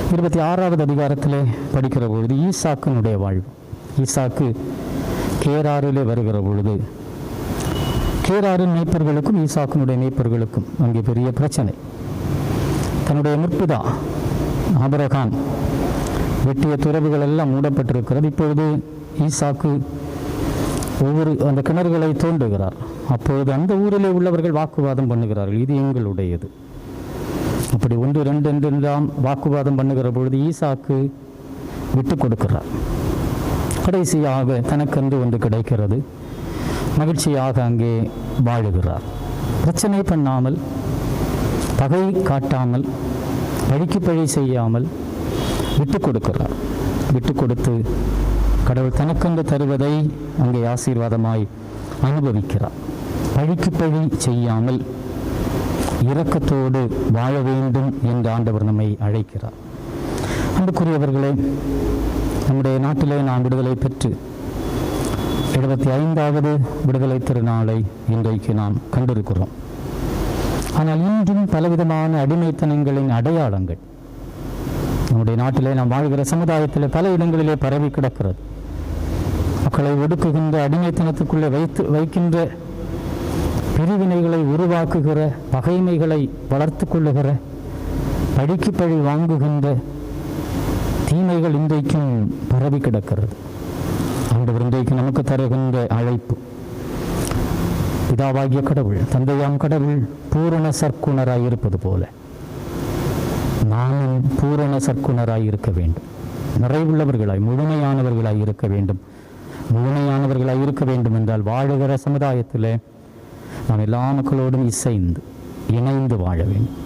26வது அதிகாரத்திலே படிக்கிற பொழுது ஈசாக்கினுடைய வாழ்வு, ஈசாக்கு கேராரிலே வருகிற பொழுது கேராரின் மேய்ப்பர்களுக்கும் ஈசாக்கினுடைய மேய்ப்பர்களுக்கும் அங்கே பெரிய பிரச்சனை. தன்னுடைய முற்பிதா ஆபிரகாம் வெட்டிய துறவுகள் எல்லாம் மூடப்பட்டிருக்கிறது. இப்பொழுது ஈசாக்கு அந்த கிணறுகளை தோண்டுகிறார். அப்பொழுது அந்த ஊரிலே உள்ளவர்கள் வாக்குவாதம் பண்ணுகிறார்கள், இது எங்களுடையது. அப்படி 1, 2 என்றெல்லாம் வாக்குவாதம் பண்ணுகிற பொழுது ஈசாக்கு விட்டு கொடுக்கிறார். கடைசியாக தனக்கென்று ஒன்று கிடைக்கிறது. மகிழ்ச்சியாக அங்கே வாழுகிறார். பிரச்சனை பண்ணாமல், பகை காட்டாமல், பழிக்கு பழி செய்யாமல் விட்டு கொடுக்கிறார். விட்டு கொடுத்து கடவுள் தனக்கென்று தருவதை அங்கே ஆசீர்வாதமாய் அனுபவிக்கிறார். பழிக்கு பழி செய்யாமல் இரக்கத்தோடு வாழ வேண்டும் என்று ஆண்டவர் நம்மை அழைக்கிறார். அன்புக்குரியவர்களே, நம்முடைய நாட்டிலே நாம் விடுதலை பெற்று 75வது விடுதலை திருநாளை இன்றைக்கு நாம் கண்டிருக்கிறோம். ஆனால் இன்றும் பலவிதமான அடிமைத்தனங்களின் அடையாளங்கள் நம்முடைய நாட்டிலே, நாம் வாழ்கிற சமுதாயத்தில் பல இடங்களிலே பரவி கிடக்கிறது. மக்களை ஒடுக்குகின்ற, அடிமைத்தனத்துக்குள்ளே வைக்கின்ற, பிரிவினைகளை உருவாக்குகிற, பகைமைகளை வளர்த்து கொள்ளுகிற, பழிக்கு பழி வாங்குகின்ற தீமைகள் இன்றைக்கும் பரவி கிடக்கிறது. ஆண்டவர் இன்றைக்கு நமக்கு தருகின்ற அழைப்பு, பிதாவாகிய கடவுள், தந்தையாம் கடவுள் பூரண சற்குணராய் இருப்பது போல நாமும் பூரண சற்குணராய் இருக்க வேண்டும். நிறைவுள்ளவர்களாய், முழுமையானவர்களாய் இருக்க வேண்டும். முழுமையானவர்களாய் இருக்க வேண்டும் என்றால் வாழுகிற சமுதாயத்தில் நாம் எல்லா மக்களோடும் இணைந்து வாழ வேண்டும்.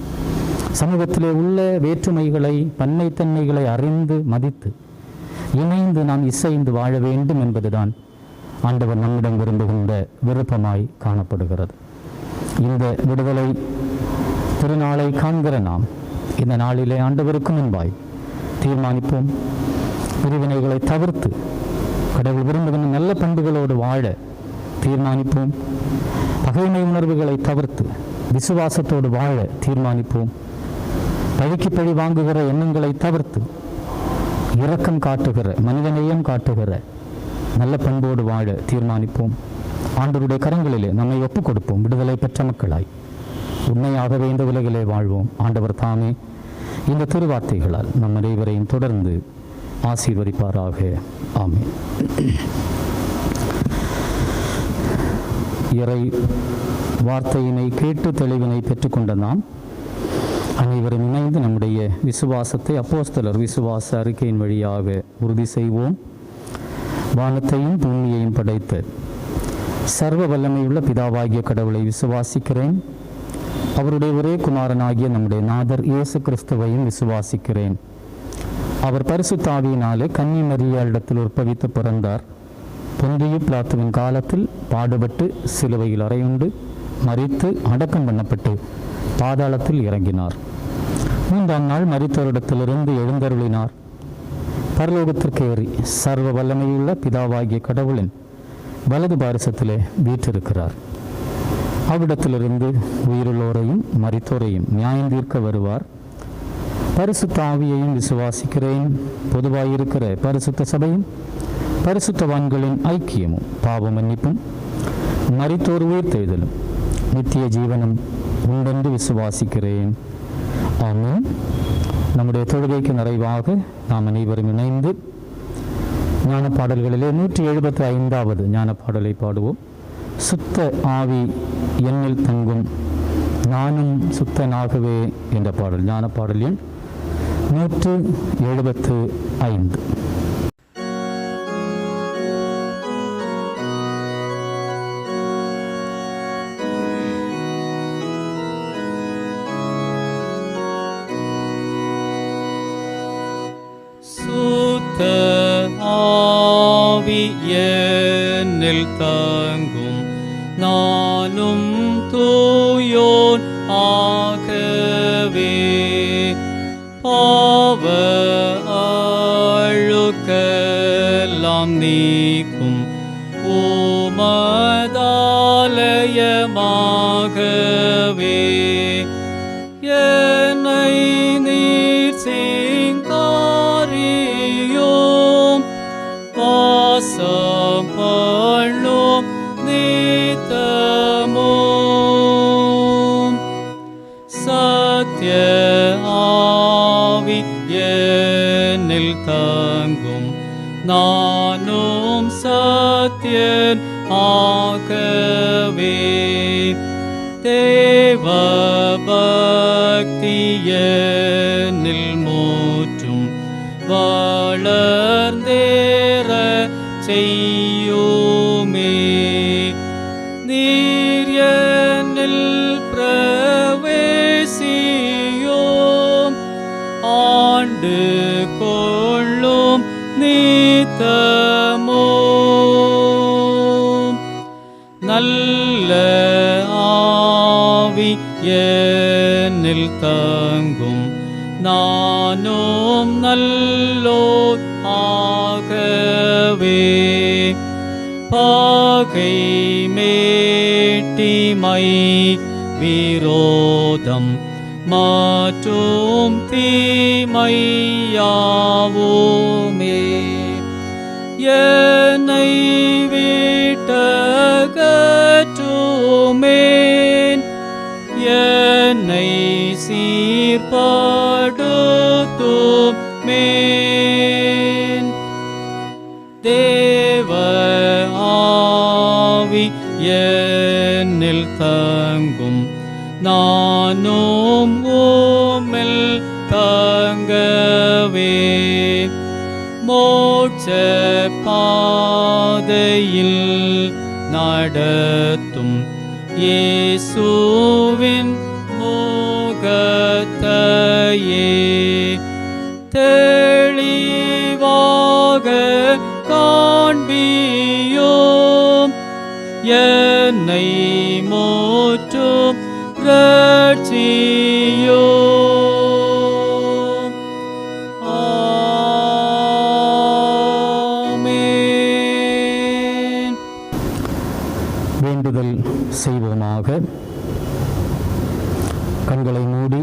சமூகத்திலே உள்ள வேற்றுமைகளை, பன்மைத்தன்மைகளை அறிந்து மதித்து இணைந்து நாம் இசைந்து வாழ வேண்டும் என்பதுதான் ஆண்டவர் நம்மிடம் விரும்புகின்ற விருப்பமாய் காணப்படுகிறது. இந்த விடுதலை திருநாளை காண்கிற நாம் இந்த நாளிலே ஆண்டவருக்கு முன்பாய் தீர்மானிப்போம். பிரிவினைகளை தவிர்த்து கடவுள் விரும்புகின்ற நல்ல பண்புகளோடு வாழ தீர்மானிப்போம். பகைமை உணர்வுகளை தவிர்த்து விசுவாசத்தோடு வாழ தீர்மானிப்போம். பழிக்கு பழி வாங்குகிற எண்ணங்களை தவிர்த்து இரக்கம் காட்டுகிற, மனிதநேயம் காட்டுகிற நல்ல பண்போடு வாழ தீர்மானிப்போம். ஆண்டவருடைய கரங்களிலே நம்மை ஒப்புக் கொடுப்போம். விடுதலை பெற்ற மக்களாய் உண்மையாகவே இந்த உலகிலே வாழ்வோம். ஆண்டவர் தாமே இந்த திருவார்த்தைகளால் நம் அனைவரையும் தொடர்ந்து ஆசீர்வதிப்பாராக. ஆமென். இறை வார்த்தையினை கேட்டு தெளிவினை பெற்றுக்கொண்ட நாம் அனைவரும் இணைந்து நம்முடைய விசுவாசத்தை அப்போஸ்தலர் விசுவாச அறிக்கையின் வழியாக உறுதி செய்வோம். வானத்தையும் பூமியையும் படைத்த சர்வ வல்லமையுள்ள பிதாவாகிய கடவுளை விசுவாசிக்கிறேன். அவருடைய ஒரே குமாரனாகிய நம்முடைய நாதர் இயேசு கிறிஸ்துவையும் விசுவாசிக்கிறேன். அவர் பரிசுத்த ஆவியினாலே கன்னி மரியாளிடத்தில் உற்பவித்து பிறந்தார். பொந்தியு பிலாத்துவின் காலத்தில் பாடுபட்டு சிலுவையில் அறையுண்டு மரித்து அடக்கம் பண்ணப்பட்டு பாதாளத்தில் இறங்கினார். 3ஆம் நாள் மரித்தோரிடத்திலிருந்து எழுந்தருளினார். பரலோகத்திற்கு ஏறி சர்வ வல்லமையுள்ள பிதாவாகிய கடவுளின் வலது பாரிசத்திலே வீற்றிருக்கிறார். அவ்விடத்திலிருந்து உயிருள்ளோரையும் மரித்தோரையும் நியாயம் தீர்க்க வருவார். பரிசுத்த ஆவியையும் விசுவாசிக்கிறேன். பொதுவாயிருக்கிற பரிசுத்த சபையும் பரிசுத்தவான்களின் ஐக்கியமும் பாவ மன்னிப்பும் மரித்தோர் உயிர்த்தெழுதலும் நித்திய ஜீவனும் உண்டென்று விசுவாசிக்கிறேன். ஆமென். நம்முடைய தொழுகைக்கு நிறைவாக நாம் அனைவரும் இணைந்து ஞான பாடல்களிலே 175வது ஞான பாடலை பாடுவோம். சுத்த ஆவி என்னில் தங்கும், நானும் சுத்தனாகவே என்ற பாடல். ஞான பாடல் எண் 175. சுத்த ஆவி என்னில் தங்கும், நானும் தூயோன் ஆகவே பாவ அழுக்கெல்லாம் நீக்கும் உமதாலயமாகவே என்னை நீர் சிங்காரியோம் வாசம் பண்ணும் நித்தமும் சத்ய ஆவி என்னில் தங்கும், நானும் சத்யன் ஆகவே தேவ பக்தி என்னில் மூற்றும் வளர்ந்தேற செய்யுமே நீர் என்னில் பிரவேசியோம் ஆண்டு கொள்ளும் நித்தமும் நல்ல ஆவி என்னில் தங்கும், நானும் நல்லோர் ஆகவே பாகை மேட்டிமை விரோதம் மற்றும் தீமையாவுமே என்னை விட்டகற்றுமேன் என்னை சீர்படுத்துமேன் தேவ ஆவி என்னில் தங்கும், நானும் உம்மில் தங்கவே மோட்ச பாதையில் நடத்தும் இயேசுவின் முகத்தையே தெளிவாக காண்பியோம் என்னை முற்றும் ரட்சியோம். ஆமென். வேண்டுதல் செய்வோமாக. கண்களை மூடி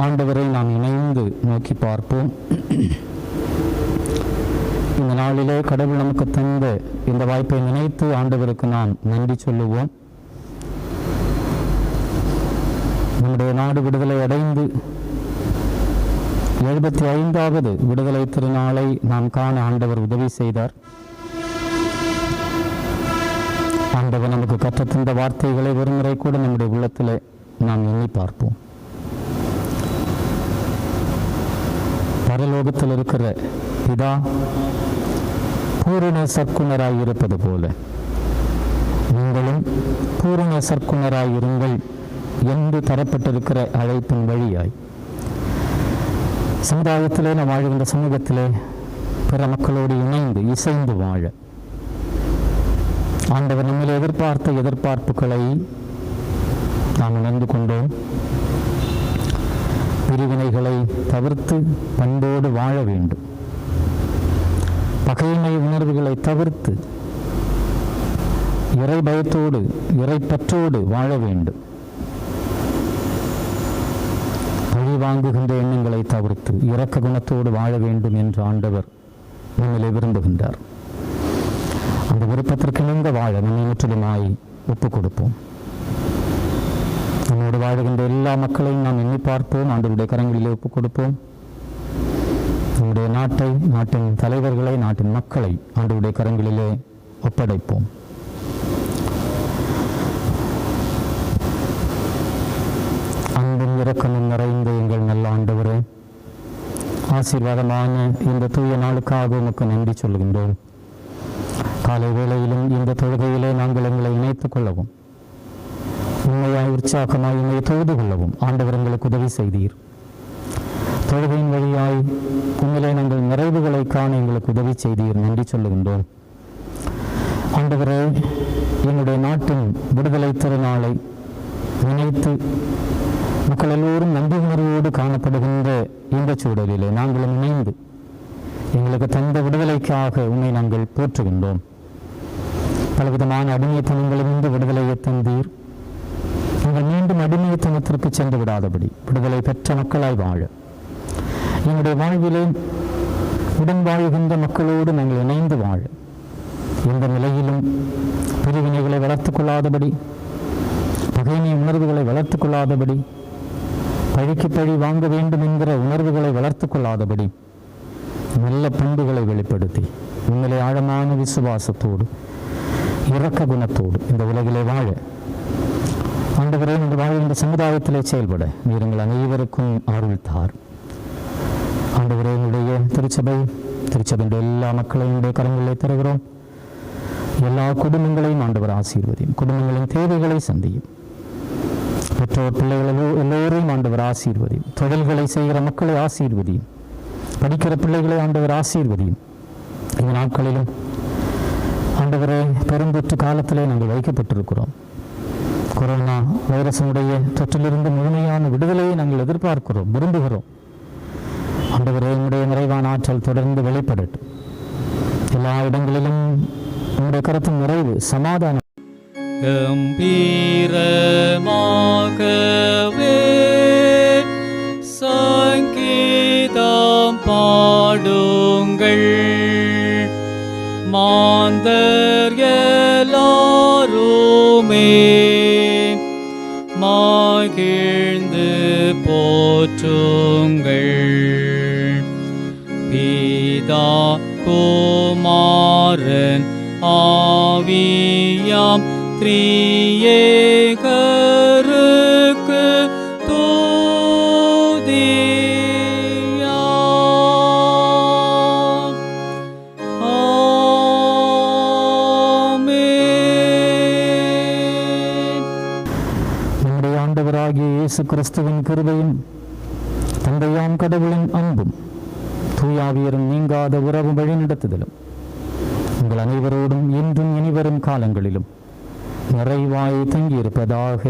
ஆண்டவரை நாம் இணைந்து நோக்கி பார்ப்போம். இந்த நாளிலே கடவுள் நமக்கு தந்த இந்த வாய்ப்பை நினைத்து ஆண்டவருக்கு நாம் நன்றி சொல்லுவோம். நம்முடைய நாடு விடுதலை அடைந்து 75வது விடுதலை திருநாளை நாம் காண ஆண்டவர் உதவி செய்தார். ஆண்டவர் நமக்கு கற்றுத்தந்த வார்த்தைகளை ஒருமுறை கூட நம்முடைய உள்ளத்திலே நாம் எண்ணி பார்ப்போம். பரலோகத்தில் இருக்கிற பிதா பூரண சற்குணராய் இருப்பது போல நீங்களும் பூரண சற்குணராயிருங்கள் என்று தரப்பட்டிருக்கிற அழைப்பின் வழியாய் சமுதாயத்திலே நாம் வாழ்கின்ற சமூகத்திலே பிற மக்களோடு இணைந்து இசைந்து வாழ ஆண்டவர் நம்மில் எதிர்பார்த்த எதிர்பார்ப்புகளை நாம் உணர்ந்து கொண்டோம். பிரிவினைகளை தவிர்த்து பண்போடு வாழ வேண்டும். பகைமை உணர்வுகளை தவிர்த்து இறை பயத்தோடு இறைப்பற்றோடு வாழ வேண்டும். பழி வாங்குகின்ற எண்ணங்களை தவிர்த்து இரக்க குணத்தோடு வாழ வேண்டும் என்று ஆண்டவர் நம்மிலே விரும்புகின்றார். அந்த விருப்பத்திற்கு இணைந்த வாழ நம்மை முற்றிலுமாய் ஒப்புக் கொடுப்போம். நம்மோடு வாழ்கின்ற எல்லா மக்களையும் நாம் எண்ணி பார்ப்போம். ஆண்டவருடைய கரங்களிலே ஒப்புக் கொடுப்போம். நம்முடைய நாட்டை, நாட்டின் தலைவர்களை, நாட்டின் மக்களை ஆண்டவருடைய கரங்களிலே ஒப்படைப்போம். அன்பும் இரக்கமும் நிறைந்த எங்கள் நல்ல ஆண்டவரே, ஆசீர்வாதமான இந்த தூய நாளுக்காக உமக்கு நன்றி சொல்கின்றோம். காலை வேளையிலும் இந்த தொழுகையிலே நாங்கள் எங்களை இணைத்துக் கொள்ளவும், உண்மையாய் உற்சாகமாய் உண்மையை தொழுது கொள்ளவும் ஆண்டவர் எங்களுக்கு உதவி செய்தீர். தொழுகையின் வழியாய் உண்மையிலே நாங்கள் நிறைவுகளை காண எங்களுக்கு உதவி செய்தீர். நன்றி சொல்லுகின்றோம். ஆண்டவரே, என்னுடைய நாட்டின் விடுதலை திருநாளை நினைத்து மக்கள் எல்லோரும் நன்றி உணர்வோடு காணப்படுகின்ற இந்த சூழலிலே நாங்களும் இணைந்து எங்களுக்கு தந்த விடுதலைக்காக உண்மை நாங்கள் போற்றுகின்றோம். பலவிதமான அடிமைத்தனங்களிலிருந்து விடுதலையை தந்தீர். நீங்கள் மீண்டும் அடிமைத்தனத்திற்கு சென்று விடாதபடி விடுதலை பெற்ற மக்களாய் வாழ, எங்களுடைய வாழ்விலே உடன் வாழ்கின்ற மக்களோடு நாங்கள் இணைந்து வாழ, எந்த நிலையிலும் பிரிவினைகளை வளர்த்துக் கொள்ளாதபடி, பகைமை உணர்வுகளை வளர்த்துக் கொள்ளாதபடி, பழிக்கு பழி வாங்க வேண்டும் என்கிற உணர்வுகளை வளர்த்துக் கொள்ளாதபடி நல்ல பண்புகளை வெளிப்படுத்தி உண்மையிலே ஆழமான விசுவாசத்தோடு இரக்க குணத்தோடு இந்த உலகிலே வாழ ஆண்டவரே, இந்த வாழ்கின்ற சமுதாயத்திலே செயல்பட நீர் எங்கள் அனைவருக்கும் அருள் தார். ஆண்டவரே, எங்களுடைய திருச்சபையின் எல்லா மக்களையும் கரங்களிலே தருகிறோம். எல்லா குடும்பங்களையும் ஆண்டவர் ஆசீர்வதியும். குடும்பங்களின் தேவைகளை சந்தியும். பெற்றோர் பிள்ளைகள் எல்லோரையும் ஆண்டவர் ஆசீர்வதியும். தொழில்களை செய்கிற மக்களை ஆசீர்வதியும். படிக்கிற பிள்ளைகளை ஆண்டவர் ஆசீர்வதியும். இந்த நாட்களிலும் ஆண்டவரே, பெருந்தொற்று காலத்திலே நாங்கள் வைக்கப்பட்டிருக்கிறோம். கொரோனா வைரஸினுடைய தொற்றிலிருந்து முழுமையான விடுதலையை நாங்கள் எதிர்பார்க்கிறோம், விரும்புகிறோம். ஆண்டவரே, என்னுடைய நிறைவான ஆற்றல் தொடர்ந்து வெளிப்படட்டும். எல்லா இடங்களிலும் உங்களுடைய கருத்தின் நிறைவு சமாதானம் கம்பீரமாகவே சங்கீதம் பாடுங்கள். மாந்தர் எல்லாருமே மகிழ்ந்து போற்றுங்கள். பிதா குமாரன் ஆவியாம் திரியேகருக்கு தூதியாம். ஆமென். நம்முடைய ஆண்டவராகிய இயேசு கிறிஸ்துவின் கிருபையும் தந்தையாம் கடவுளின் அன்பும் தூயாவியரும் நீங்காத உறவு வழிநடத்துதலும் உங்கள் அனைவரோடும் இன்றும் இனிவரும் காலங்களிலும் நிறைவாய் தங்கியிருப்பதாக.